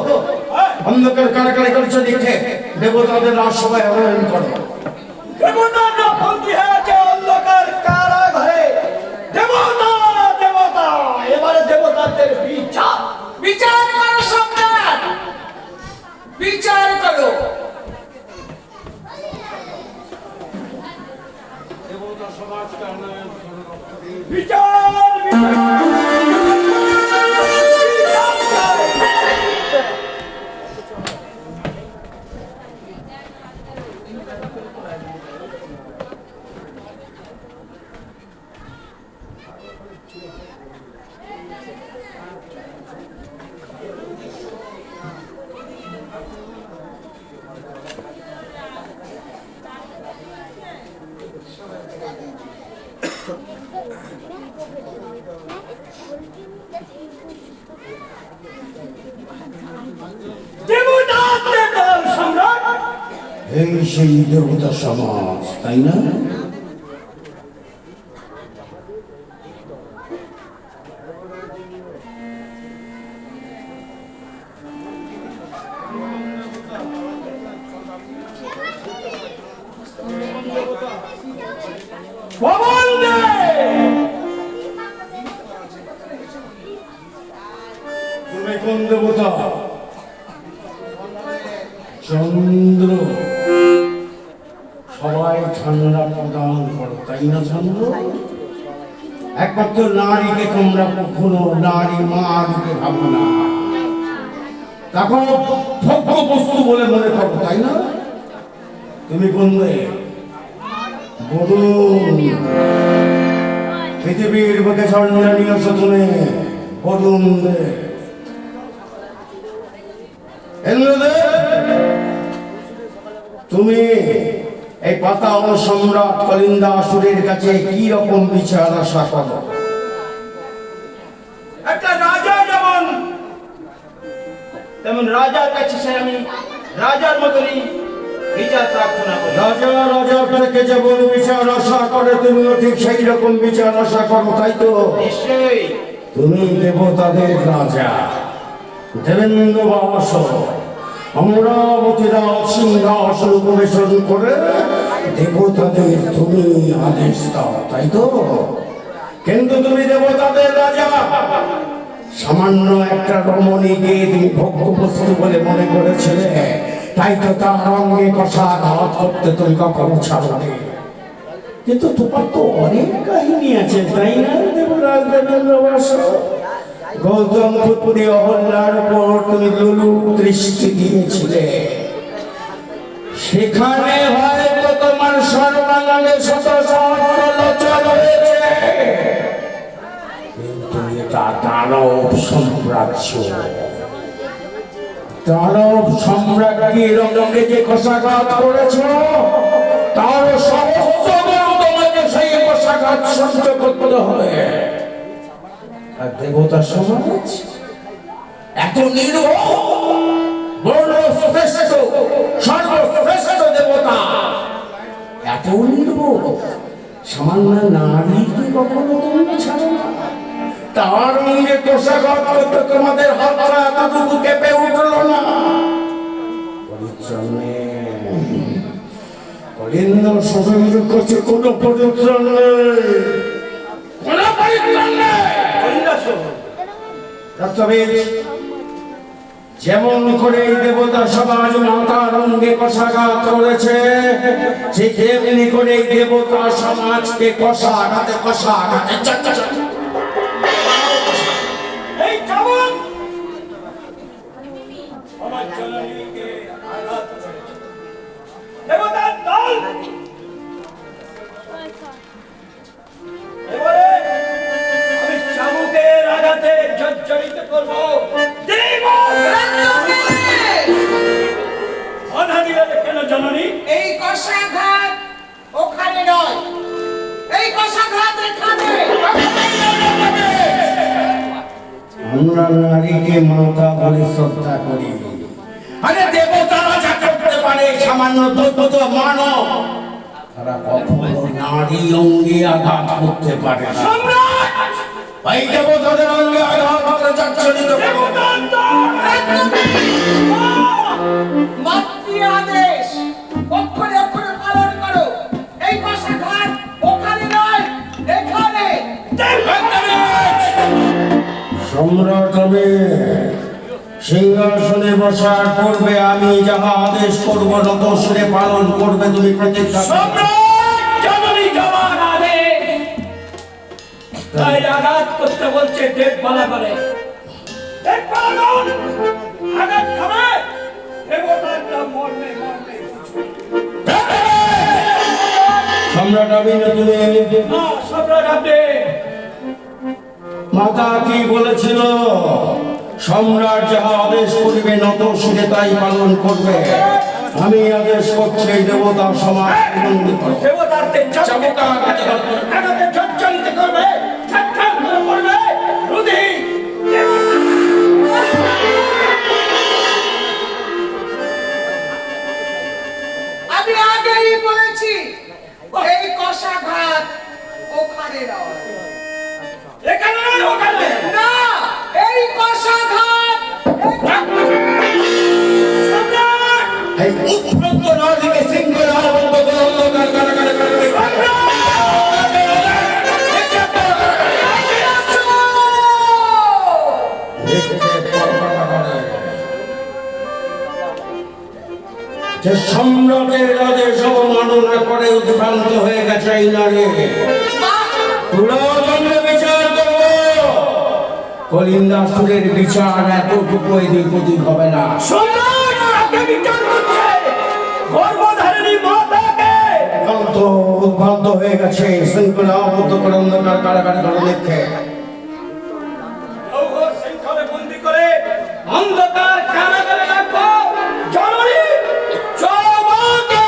অন্ধকার কারাগারে করেছো দেখে দেবতাদের রাজসভায় আহ্বান করো। দেবতা না বন্দী হয়েছে অন্ধকার কারাগারে। দেবতা দেবতা, এবারে দেবতাদের বিচার। বিচার করো সম্রাট, বিচার করো। বিচার দেবতাদের দল সম্রাট। এই সেই দেবতা সমাজ, তাই না? পবন দে। তুমি কোন দেবতা? চন্দ্র। সবাই ঠান্ডা প্রদান করো, তাই না চন্দ্র? একমাত্র নারীকে তোমরা কখনো নারী মা রূপে ভাবো না, তখন ভোগ্য বস্তু বলে মনে করো, তাই না? তুমি কোন দেব? বরুণ। পৃথিবীর বুকে চন্দ্রানীয় শোধনে বরুণ দেব। তুমি এই পাতাল সম্রাট কলিন্দাসুরের কাছে কি রকম বিচার আশা করো? একটা রাজা যেমন, তেমন রাজার কাছে সে আমি রাজার মতনই বিচার প্রার্থনা করি। রাজা রাজার থেকে যেমন বিচার আশা করে, তুমিও ঠিক সেই রকম বিচার আশা করো, তাই তো? নিশ্চয়ই। তুমি দেবতাদের রাজা, দেবেন্দ্র বাস। অমরাবতীরা সিংহাসন পরিবেশন করে দেবতাদের তুমি আদেশ দাও, তাই তো? কিন্তু তুমি দেবতাদের রাজা, সামান্য একটা রমণীকে তুমি ভোগ্য বস্তু বলে মনে করেছিলে, তাই তো তার রঙে কষাঘাত করতে তুমি কখনো ছাড়োনি। কিন্তু তোমার তো অনেক কাহিনী আছে, তাই না দেবরাজ দেবেন্দ্র বাস? গৌতম পুত্রী অহল্যার উপর তুমি লুলু দৃষ্টি দিয়েছিলে, সেখানে হয়তো তোমার সর্বাঙ্গে শত সহস্র লোচন হয়েছে, কিন্তু এটা দানব সাম্রাজ্য। দানব সম্রাজ্ঞীর রঙে যে কষাঘাত করেছ, তার সমস্ত গুণ তোমাকে সেই কষাঘাত সহ্য করতে হবে। আর দেবতা সমাজ এত নির্ভর, বর্ণশ্রেষ্ঠ সর্বশ্রেষ্ঠ দেবতা এত নির্ভর, সামান্য নারীকে কখনো তুমি ছাড়ো না। তার অঙ্গে কোষাঘাত করতে তোমাদের হাতটা এতটুকু কেঁপে উঠলো না। পরিত্রাণ নেই, কলিন্দ সদস্য করছে কোনো পরিত্রাণ নেই, কোনো পরিত্রাণ নেই। যেমন করে এই দেবতা সমাজ মাতার অঙ্গে কষাঘাত করেছে, ঠিক তেমনি করে এই দেবতা সমাজকে কষাঘাতে এই কেমন আমার জননীকে আঘাত করেছে। দেবতার দল এবারে আমি চাবুকের আঘাতে জর্জরিত করবো। বাধা দিলে কেন জননী? এই কষাঘাত ওখানে নয়, এই কষাঘাত এখানে। আমরা নারীকে মাতা বলে শ্রদ্ধা করি। আরে দেবতারা যা করতে পারে সামান্য দৈত্য মানব, তারা কখনো নারী অঙ্গে আঘাত করতে পারে না। এই দেবতাদের অঙ্গে আঘাত করে জর্জরিত করো। মাতৃ আদেশ অক্ষরে অক্ষরে পালন করো। এই কষাঘাত ওখানে নয়, এখানে। সম্রাট হবে, সিংহাসনে বসার পূর্বে আমি যাহা আদেশ করব নত সুরে পালন করবে, তুমি প্রতিজ্ঞা করো। জননী জবান আদেশ, তাই আঘাত করতে বলছে দেবপালা করে। দেবপালা আঘাত খাবে, দেবতারটা মরবে মরবে। সম্রাট হবে না তুমি? সম্রাট হবে। মাতা কি বলেছিল? সম্রাট যাহা আদেশ করবে নত সুরে তাই পালন করবে। আমি আদেশ করছি এই দেবতা সমাজ বন্দী করো। দেবতারতে চাবুকা আঘাতে জর্জরিত করবে, ছাড়খাড় করে পড়বে। রুধি এই উৎভ্রান্ত নদীকে শৃঙ্খলার বন্ধ করে অন্ধকার কারাগারে যে সম্রাটের আদেশ অবমাননা করে উদ্ভ্রান্ত হয়ে গেছে এই নারী তুলাদণ্ডে বিচার করব। কলিন্দাসুরের বিচার এতটুকু এদিক ওদিক হবে না। উদ্ভ্রান্ত হয়ে গেছে শৃঙ্খলা অবদ্ধ করে অন্ধকার কারাগারে ধরে দেখে বন্দি করে অন্ধকার কারাগারে রাখবো জননী চৌমাকে।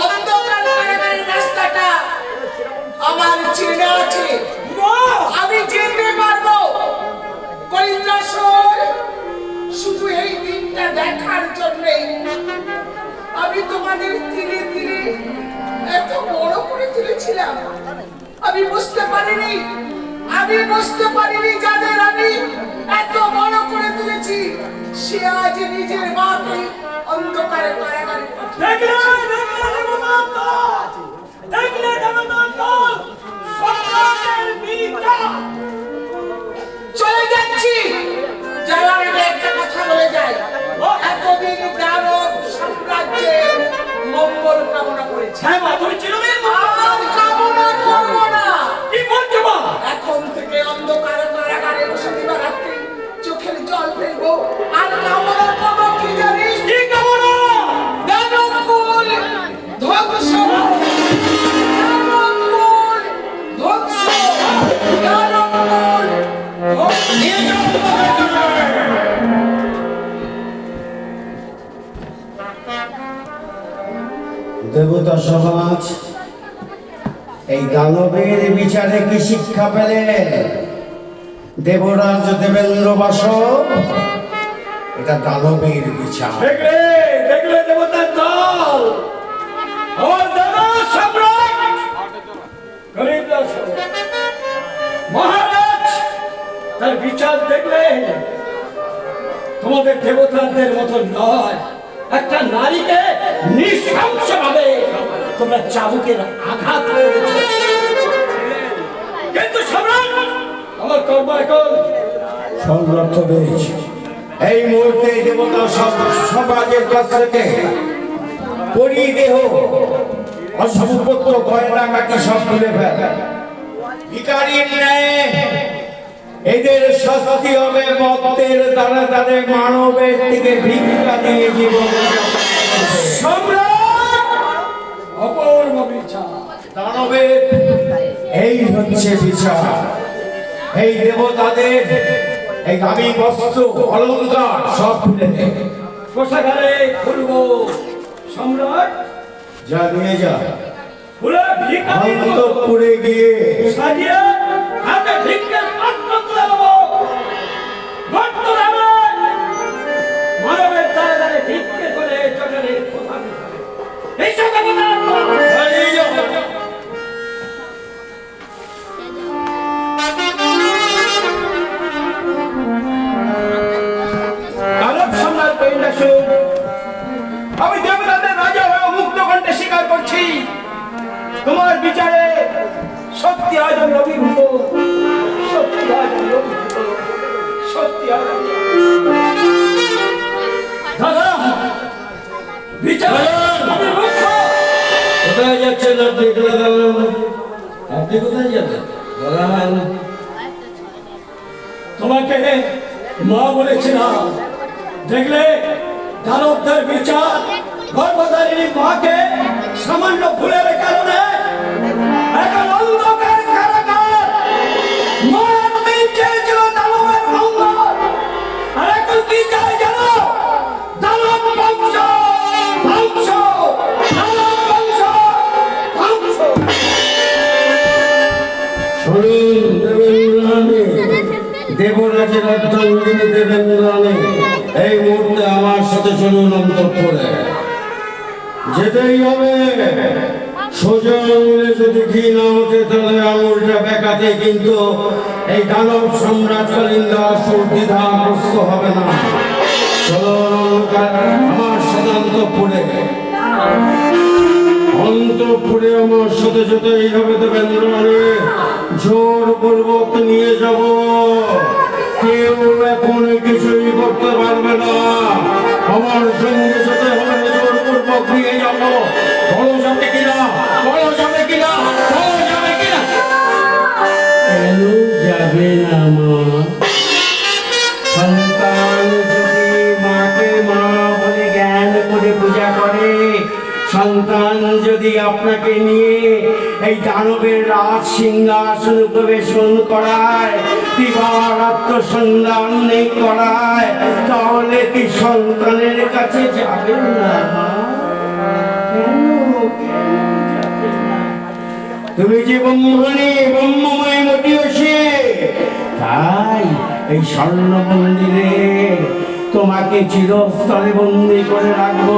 অন্ধকার কারাগারের রাস্তাটা আমার চেনা আছে, আমি যেতে পারবো। কৈলাসর শুধু এই দিনটা দেখার জন্যে আমি তোমাদের ধীরে ধীরে এত বড় করে তুলেছিলাম। আমি বুঝতে পারিনি যাদের আমি এত বড় করে তুলেছি সে আজ নিজের মাকে অন্ধকারে কারাগারে চলে যাচ্ছি। যাওয়ার আগে একটা কথা বলে যাই, এতদিন দানব সাম্রাজ্যের মঙ্গল কামনা করেছি, আর কামনা করবো না। এখন থেকে অন্ধকার কারাগারে বসে দিবারাত্রি চোখের জল ফেলবো আর কামনা করবো কি জানিস? দানবকুল ধ্বংস, দানবকুল ধ্বংস, দানবকুল দেবতা সমাজ এই দানবের বিচারে কি শিক্ষা পেলেন? দেবরাজ দেবেন্দ্র বাস, এটা দানবের বিচার। দেখলে দেবতার দল ও দেব সম্রাট কলিন্দাসুর মহারাজ তার বিচার দেখলে তোমাদের দেবতাদের মতো নয়। একটা নারীকে নৃশংসভাবে তোমরা চাবুকের আঘাত করেছ, কিন্তু সম্রাট আমার কর্ম এখন সংরক্ষ পেয়েছে। এই মুহূর্তে দেবতা সমাজের কাছ থেকে পরিদেহ অসম্পত্ত গয়না কাটি সব তুলে ফেল। ভিখারির ন্যায় এদের শাস্তি হবে মত্তের দ্বারা দ্বারে মানবের থেকে ভিক্ষা দিয়ে জীবন। সম্রাট অপূর্ব বিচার। দানবের এই হচ্ছে বিচার। এই দেবতাদের এই দামি বস্ত্র অলঙ্কার সব খুলে দে। কোষাগারে খুলব। সম্রাট যা নিয়ে যা, খুলে ভিক্ষা অন্তঃপুরে গিয়ে সাজিয়ে হাতে ভিক্ষার পাত্র তুলে দেবো। বর্তমানে মানবের দ্বারে দ্বারে ভিক্ষে করে জনের কোথা এই সব হারিয়ে যাও। দানব সম্রাট কৈলাসুর, আমি দেবতাদের রাজা হয়ে মুক্ত কণ্ঠে স্বীকার করছি তোমার বিচারে সত্যি আজ আমি অভিভূত, সত্যি আজ আমি অভিভূত, সত্যি আজ আমি দাদা বিচার আমি মুক্ত। কোথায় যাচ্ছেন আপনি? আপনি কোথায় যাবেন? তোমাকে মা বলেছিলাম, দেখলে দানবদের বিচার গর্ভধারিণী মাকে সামান্য ভুলের কারণে এখন অন্ধকার কারাগার। মা এতদিন চেয়েছিল দানবের মঙ্গল, আর এখন কি চাই জানো? দানব বংশ ধ্বংস, দানব বংশ ধ্বংস। শুনুন দেবেন্দ্রাণী, দেবরাজের অর্ধাঙ্গিনী দেবেন্দ্রাণী, এই মুহূর্তে আমার সাথে চলুন অন্তঃপুরে। যেতেই হবে। সোজা আঙুলে যদি ঘি না ওঠে তাহলে আঙুলটা বেঁকাতে কিন্তু এই দানব সম্রাট কালিন্দার দ্বিধাগ্রস্ত হবে না। চলো আমার সাথে অন্তঃপুরে আমার সাথে সাথে এইভাবে দেবেন্দ্রনাথে জোর পূর্বক নিয়ে যাব। কেউ এখন কিছুই করতে পারবে না। আমার সঙ্গে সাথে হবে জোর পূর্বক নিয়ে যাব। বলো যাবে কিনা, বলো যাবে কিনা, বলো যাবে কিনা? কেন যাবে না মা? সন্তান যদি মাকে মা বলে জ্ঞান করে পূজা করে, সন্তান যদি আপনাকে নিয়ে এই দানবের রাজ সিংহাসন প্রবেশন করায়, দিবারাত্র সন্ধান নেই করায়, তাহলে কি সন্তানের কাছে যাবেন না মা? কেন যাবেন না? তুমি যে ব্রহ্মণী, ব্রহ্মময় মতিয়সী, তাই এই স্বর্ণ মন্দিরে তোমাকে চিরস্থলে বন্দি করে রাখবো।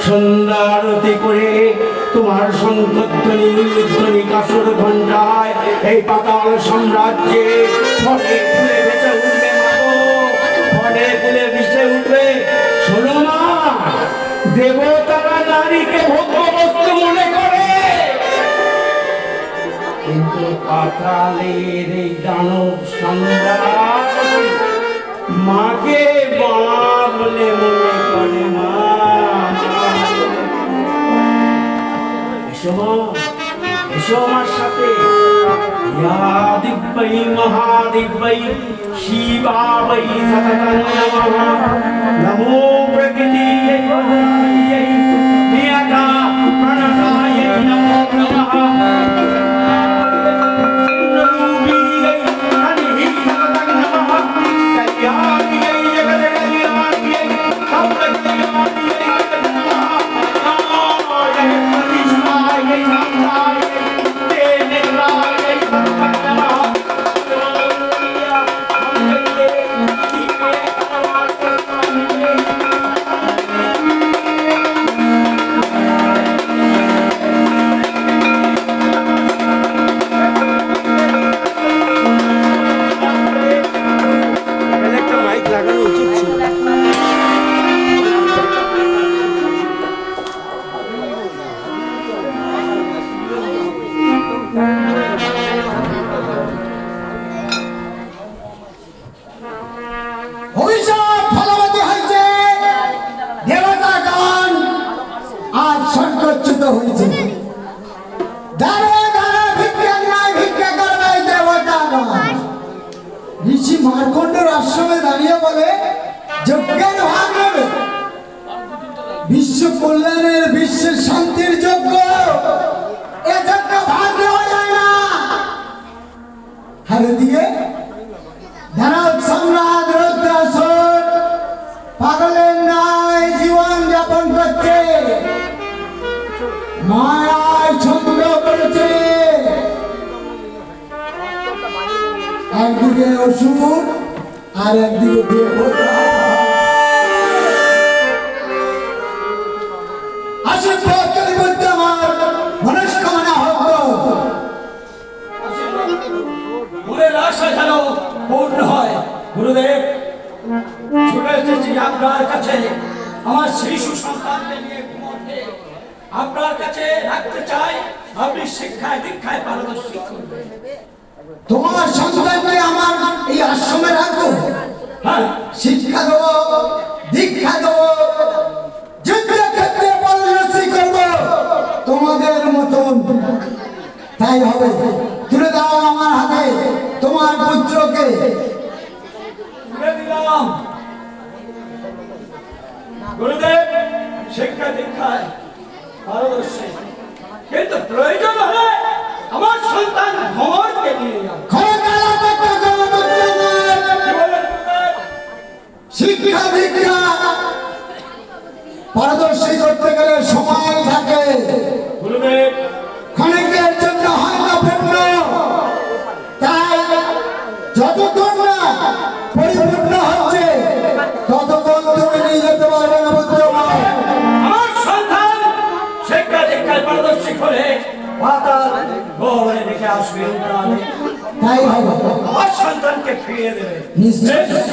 সন্ধ্যা আরতি করে তোমার শঙ্খধ্বনি ধ্বনি কাসর ঘণ্টায় এই পাতাল সাম্রাজ্যে ফলে ফুলে ভেসে উঠবে মাগো, ফলে ফুলে ভেসে উঠবে। শোনো মা, দেবতারা নারীকে ভোগ্য বস্তু মনে করে, কিন্তু পাতালের এই দানব সম্রাট মাকে মা বলে মনে করে। মা, এসো মা, এসো আমার সাথে। ইয়া দিব্যৈ মহাদিব্যৈ শিবাবৈ সততং নমঃ। নমো প্রকৃতিयै প্রকৃতিयै নিয়তা প্রণতাयै নমো নমঃ। মার্কণ্ডের আশ্রমে দাঁড়িয়ে বলে যজ্ঞের ভাগ নেবে, বিশ্ব কল্যাণের, বিশ্বের শান্তির যজ্ঞ, এ যজ্ঞ ভাগ নেওয়া যায় না। আর এদিকে দানব সম্রাট রুদ্রাসুর পাগলের ন্যায় জীবন যাপন করছে, মায়ায় ছন্দ করেছে। একদিকে অসুর আর একদিকে দেবতা। আশীর্বাদ করতে আমার মনস্কামনা হতো। মনের আশা যেন পূর্ণ হয়। গুরুদেব, ছুটে এসেছি আপনার কাছে আমার শিশু সন্তানকে নিয়ে ঘুমোতে। আপনার কাছে রাখতে চাই, আপনি শিক্ষায় দীক্ষায় পারদর্শী করবেন। তোমার সন্তানকে আমার এই আশ্রমে রাখবো, হ্যাঁ, শিক্ষা দেবো, দীক্ষা দেবো, যুদ্ধক্ষেত্রে পারদর্শী করবো তোমাদের মতন। তাই হবে, তুলে দাও আমার হাতে তোমার পুত্রকে। তুলে দিলাম। গুরুদেব, শিক্ষা দীক্ষায় পারদর্শী, কিন্তু প্রয়োজন হলে আমার সন্তান ভ্রমণকে নিয়ে যাও। শিক্ষা দীক্ষা পারদর্শী করতে গেলে সময় থাকে, গুরুদেব, ক্ষণিকের জন্য হয় না পূর্ণ। তাই যতক্ষণ না পরিপূর্ণ হচ্ছে ততক্ষণ তুমি নিয়ে যেতে পারবে না পুত্র। আমার সন্তান শিক্ষা দীক্ষায় পারদর্শী করে পাতাল গহরে রেখে আসবে। তাই হবে। আমার সন্তানকে ফিরিয়ে দেবে। নিশ্চয়। বেশ,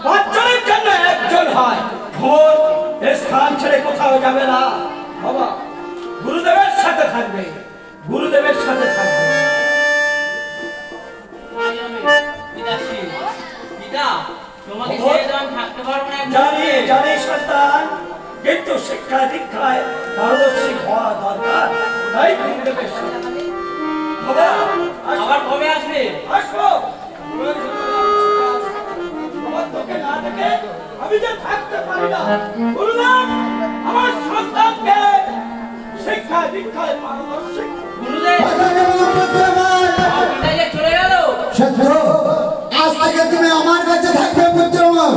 পাঁচজনের জন্য একজন হয়। ভোর স্থান ছেড়ে কোথাও যাবে না বাবা, গুরুদেবের সাথে থাকবে, গুরুদেবের সাথে থাকবে। তোমাকে ছেড়ে তো আমি থাকতে পারবো না। জানি জানি সন্তান, কিন্তু শিক্ষা দীক্ষায় পারদর্শী হওয়া দরকার। তাই গুরুদেবের সাথে বাবা, আবার কবে আসবে? আসবো। আমার তোকে না দেখে আমি যে থাকতে পারি না। গুরুদেব, আমার সন্তানকে শিক্ষা দীক্ষায় পারদর্শী। গুরুদেব, কথা দেবো পুত্র আমার। আমার পিতা যে চলে গেল। সত্য, আজ থেকে তুমি আমার কাছে থাকবে পুত্র আমার।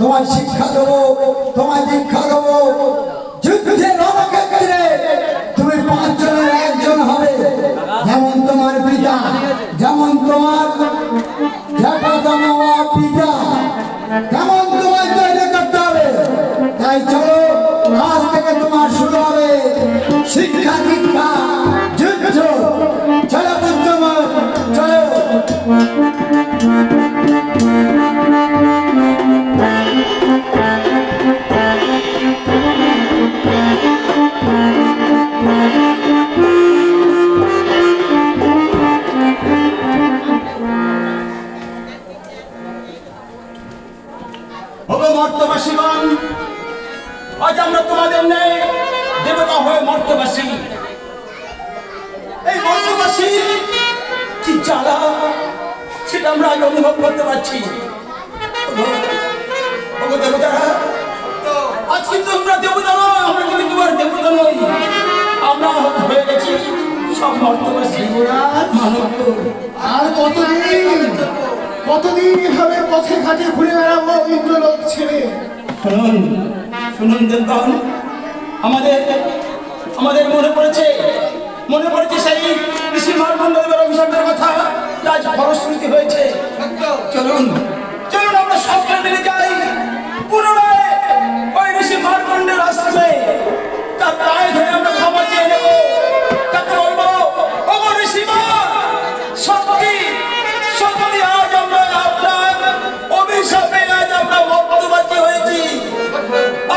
তোমার শিক্ষা দেবো, তোমার দীক্ষা দেবো। যুদ্ধে রণক্ষেত্রে তুমি পাঁচজনের একজন হবে। যেমন তোমার পিতা, যেমন তোমার জ্যাঠাতম পিতা, তেমন তোমার তৈরি করতে হবে। তাই চলো, আজ থেকে তোমার শুরু হবে শিক্ষা দীক্ষা যুদ্ধ। চলো পুত্র আমার, চলো। ওগো মর্তবাসীগণ, আজ আমরা তোমাদের নেই দেবতা হয়ে মর্তবাসী। এই মর্তবাসী কি জ্বালা সেটা আমরা আজ অনুভব করতে পারছি। ওগো দেবতারা, আজ কিন্তু আমরা দেবতা নয়, আমরা কিন্তু তোমার দেবতা নই, আমরা হয়ে গেছি সব মর্তবাসী মানব। আর কতদিন এভাবে পথে ঘাটে ঘুরে বেড়াবো ইন্দ্রলোক ছেড়ে? শুনুন শুনুন দেবগণ, আমাদের আমাদের মনে পড়েছে সেই ঋষি মার্কণ্ডদেবের অভিশাপের কথা, যা আজ ফলশ্রুতি হয়েছে। চলুন চলুন আমরা সকলে মিলে যাই পুনরায় ওই ঋষি মার্কণ্ডের আশ্রমে, তার পায়ে ধরে আমরা ক্ষমা চেয়ে নেব। তাকে বলবো, ওগো ঋষিমান, সত্যি সত্যি আজ আমরা আপনার অভিশাপে আজ আমরা মর্তবাসী হয়েছি।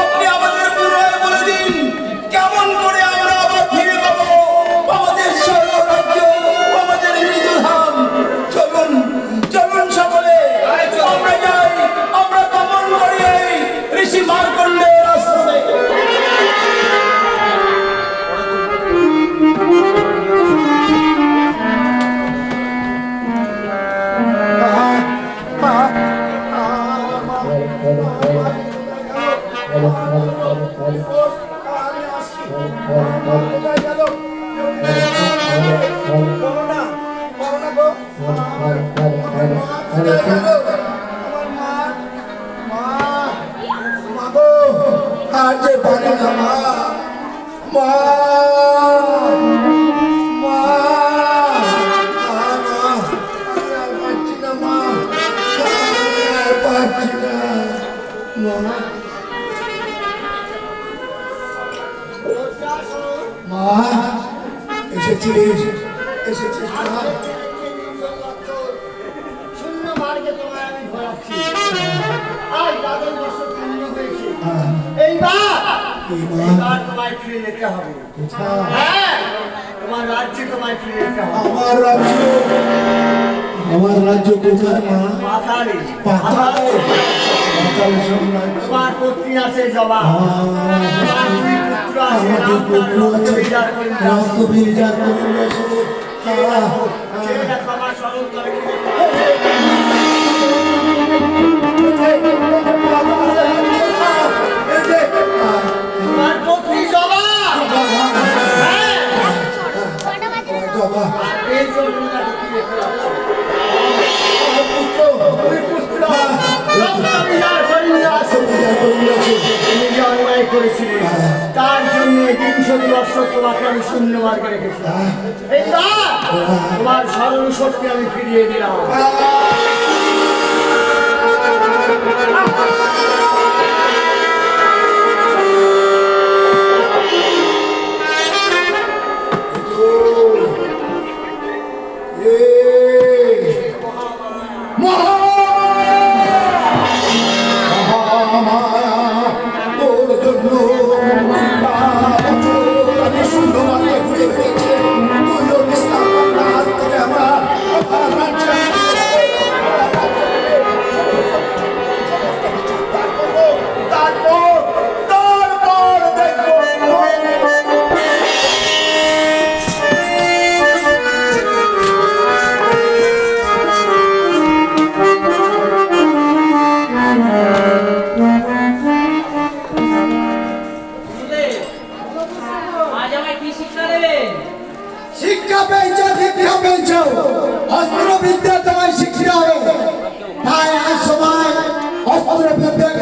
আপনি আমাদের পুনরায় বলে দিন, কেমন করে আমরা আবার ফিরে পাবো আমাদের স্বর্গরাজ্য, আমাদের মৃদুধাম। চলুন চলুন সকলে আমরা যাই, আমরা গমন করি এই ঋষি মার্কণ্ডের আশ্রমে। আর যে পারি না মা, মা, মা, পারছি না মা, পারছি না মা। মা, এসেছিস এসেছিস মা। শূন্য মার্গে তোমায় আমি ধরাচ্ছি। আজ দ্বাদশ বছর পূর্ণ হয়েছে। এইবার তোমায় ফিরে যেতে হবে। হ্যাঁ, তোমার রাজ্যে তোমায় ফিরে যেতে হবে। আমার রাজ্য কোথায় মা? পাতালে পাতালে, পাতালে সব রাজ্য। তোমার পত্নী আছে জবা, তোমার দুই পুত্র আছে, আমাদের পুত্র আছে, বিচার করে দাও। রক্ত বিচার করে গেছে। ছেড়ে দেখো, আমার স্মরণ করে। তোমার পত্নী জবা, বাবা, এই জন্য দেখো কি লেখা আছে। দুই পুত্র রক্ত বিচার করে নিয়ে আসো। তুমি যে অন্যায় করেছিলে, তার জন্য 300 বছর তোমাকে আমি শূন্য মার্গে রেখেছিলাম। এইবার তোমার স্মরণ শক্তি আমি ফিরিয়ে দিলাম।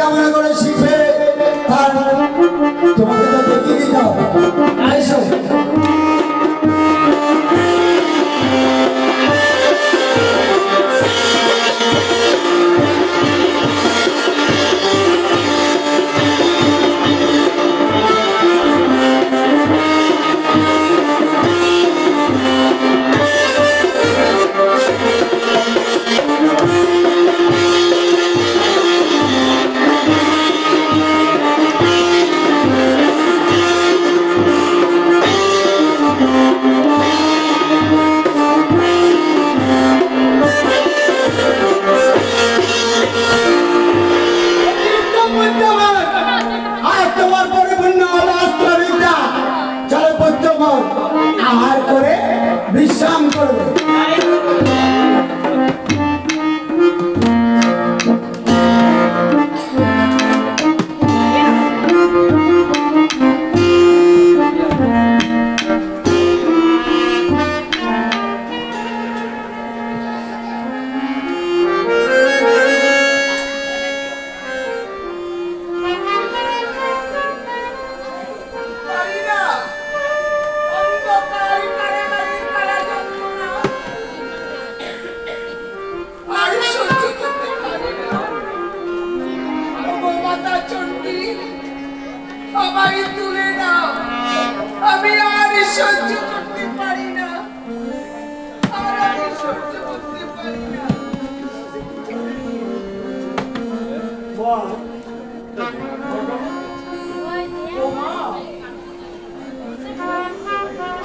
কেমন করে শিখবে তার তোমাকে তো দেখিয়ে দিতে হবে। আইসো। আর তোমার পরিপূর্ণ হলো অস্ত্রবিদ্যা। চলো পুত্রমন, আহার করে বিশ্রাম করবে। পারি না, অন্ধকার কারাগারে কারা যন্ত্রণা আর সহ্য করতে পারি না। ওগো মাতা চণ্ডী, আমায় তুলে নাও, আমি আর সহ্য করতে পারি না, আর আমি সহ্য করতে পারি না।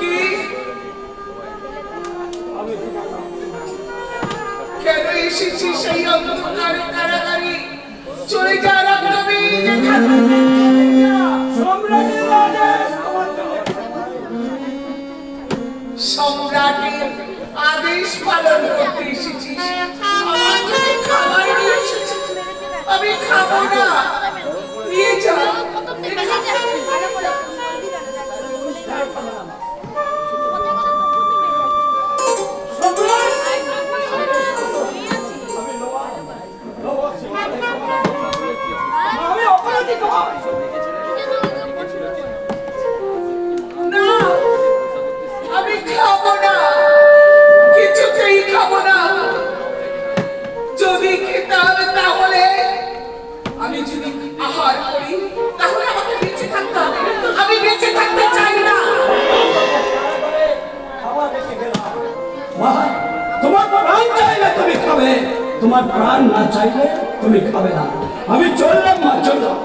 কি? কেন এসেছি সেই অন্ধকার কারাগারে? চলে যা রক্তবী, এখান থেকে চলে যা। সম্রাটের আদেশ আমার জন্য। সম্রাটের আদেশ পালন করতে এসেছিস, আমার জন্য খাবার নিয়ে এসেছিস, আমি খাবো না, নিয়ে যা এখান থেকে। আমি অপরাধী নয়। না, আমি খাবো না, কিছুতেই খাবো না। যদি খেতে হবে তাহলে আমি যদি আহার করি তাহলে আমাকে বেঁচে থাকতে হবে, আমি বেঁচে থাকতে চাই না। খাওয়া দেখে গেলাম। মা, তোমার প্রাণ চাইলে তুমি খাবে, তোমার প্রাণ না চাইলে তুমি খাবে না। আমি চললাম মা, চললাম।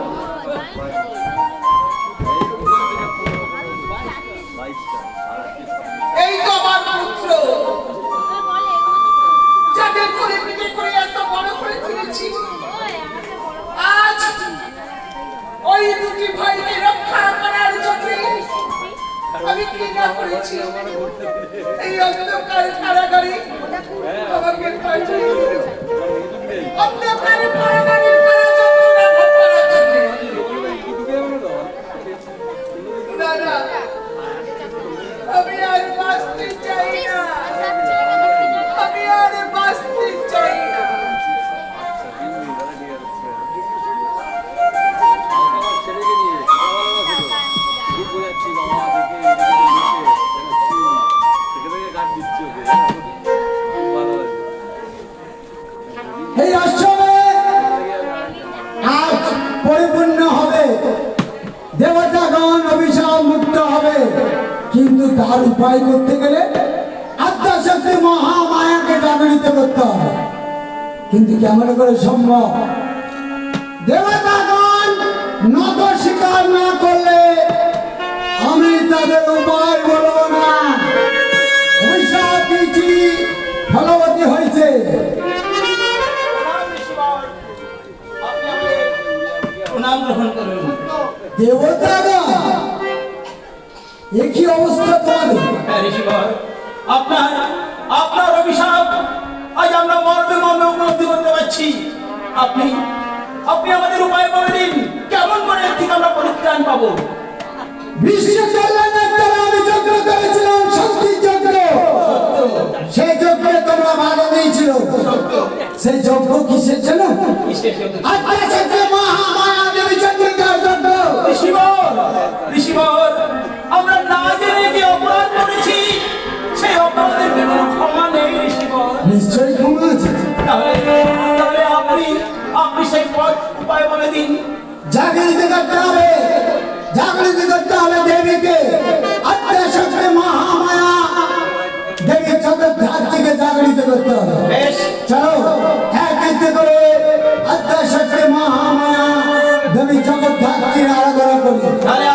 এই তো আমার পুত্র, যাদের কোলে পিঠে করে এত বড় করে তুলেছি, আজ ওই দুটি ভাইকে রক্ষা করার জন্য আমি কি না করেছি। এই অন্ধকার কারাগারে আমাকে পাঠিয়ে দিল। অন্ধকার কারাগারে কারা যন্ত্রণা ভোগ করার জন্য। না, না, আমি আর বাঁচতে চাই না, আমি আর বাঁচতে চাই না। এই আশ্রমে আজ পরিপূর্ণ হবে, দেবতাগণ অভিশাপ মুক্ত হবে। কিন্তু তার উপায় করতে গেলে আত্মাশক্তি মহামায়াকে জাগরিত করতে হবে। কিন্তু কেমন করে সম্ভব? দেবতাগণ নত স্বীকার না করলে আমি তাদের উপায় বলবো না। অভিশাপ দিয়েছি, ফলবতী হয়েছে। প্রণাম গ্রহণ করুন। দেবতাগণ, এ কি অবস্থা তোমাদের? হ্যাঁ ঋষিবর, আপনার অভিশাপ আজ আমরা মর্মে মর্মে উপলব্ধি করতে পারছি। আপনি আমাদের উপায় বলে দিন, কেমন করে এর থেকে আমরা পরিত্রাণ পাবো। বিশ্ব কল্যাণের দ্বারা আমি যজ্ঞ করেছিলাম, শক্তির যজ্ঞ। সেই যজ্ঞে তোমরা বাধা দিয়েছিল। সেই যজ্ঞ কিসের জন্য? কিসের জন্য? আত্মা শক্তি মহা আপনি সেই পথ উপায় বলে দিন। জাগৃতি করতে হবে, জাগৃতি করতে হবে দেবীকে। আদ্যাশক্তি মহামায়া দেবী চতুর্ধাত্রীকে জাগৃত করতে হবে। বেশ, চলো এক একটি করে আদ্যাশক্তি মহামায়া দেবী চতুর্ধাত্রীর আরাধনা করি। তাহলে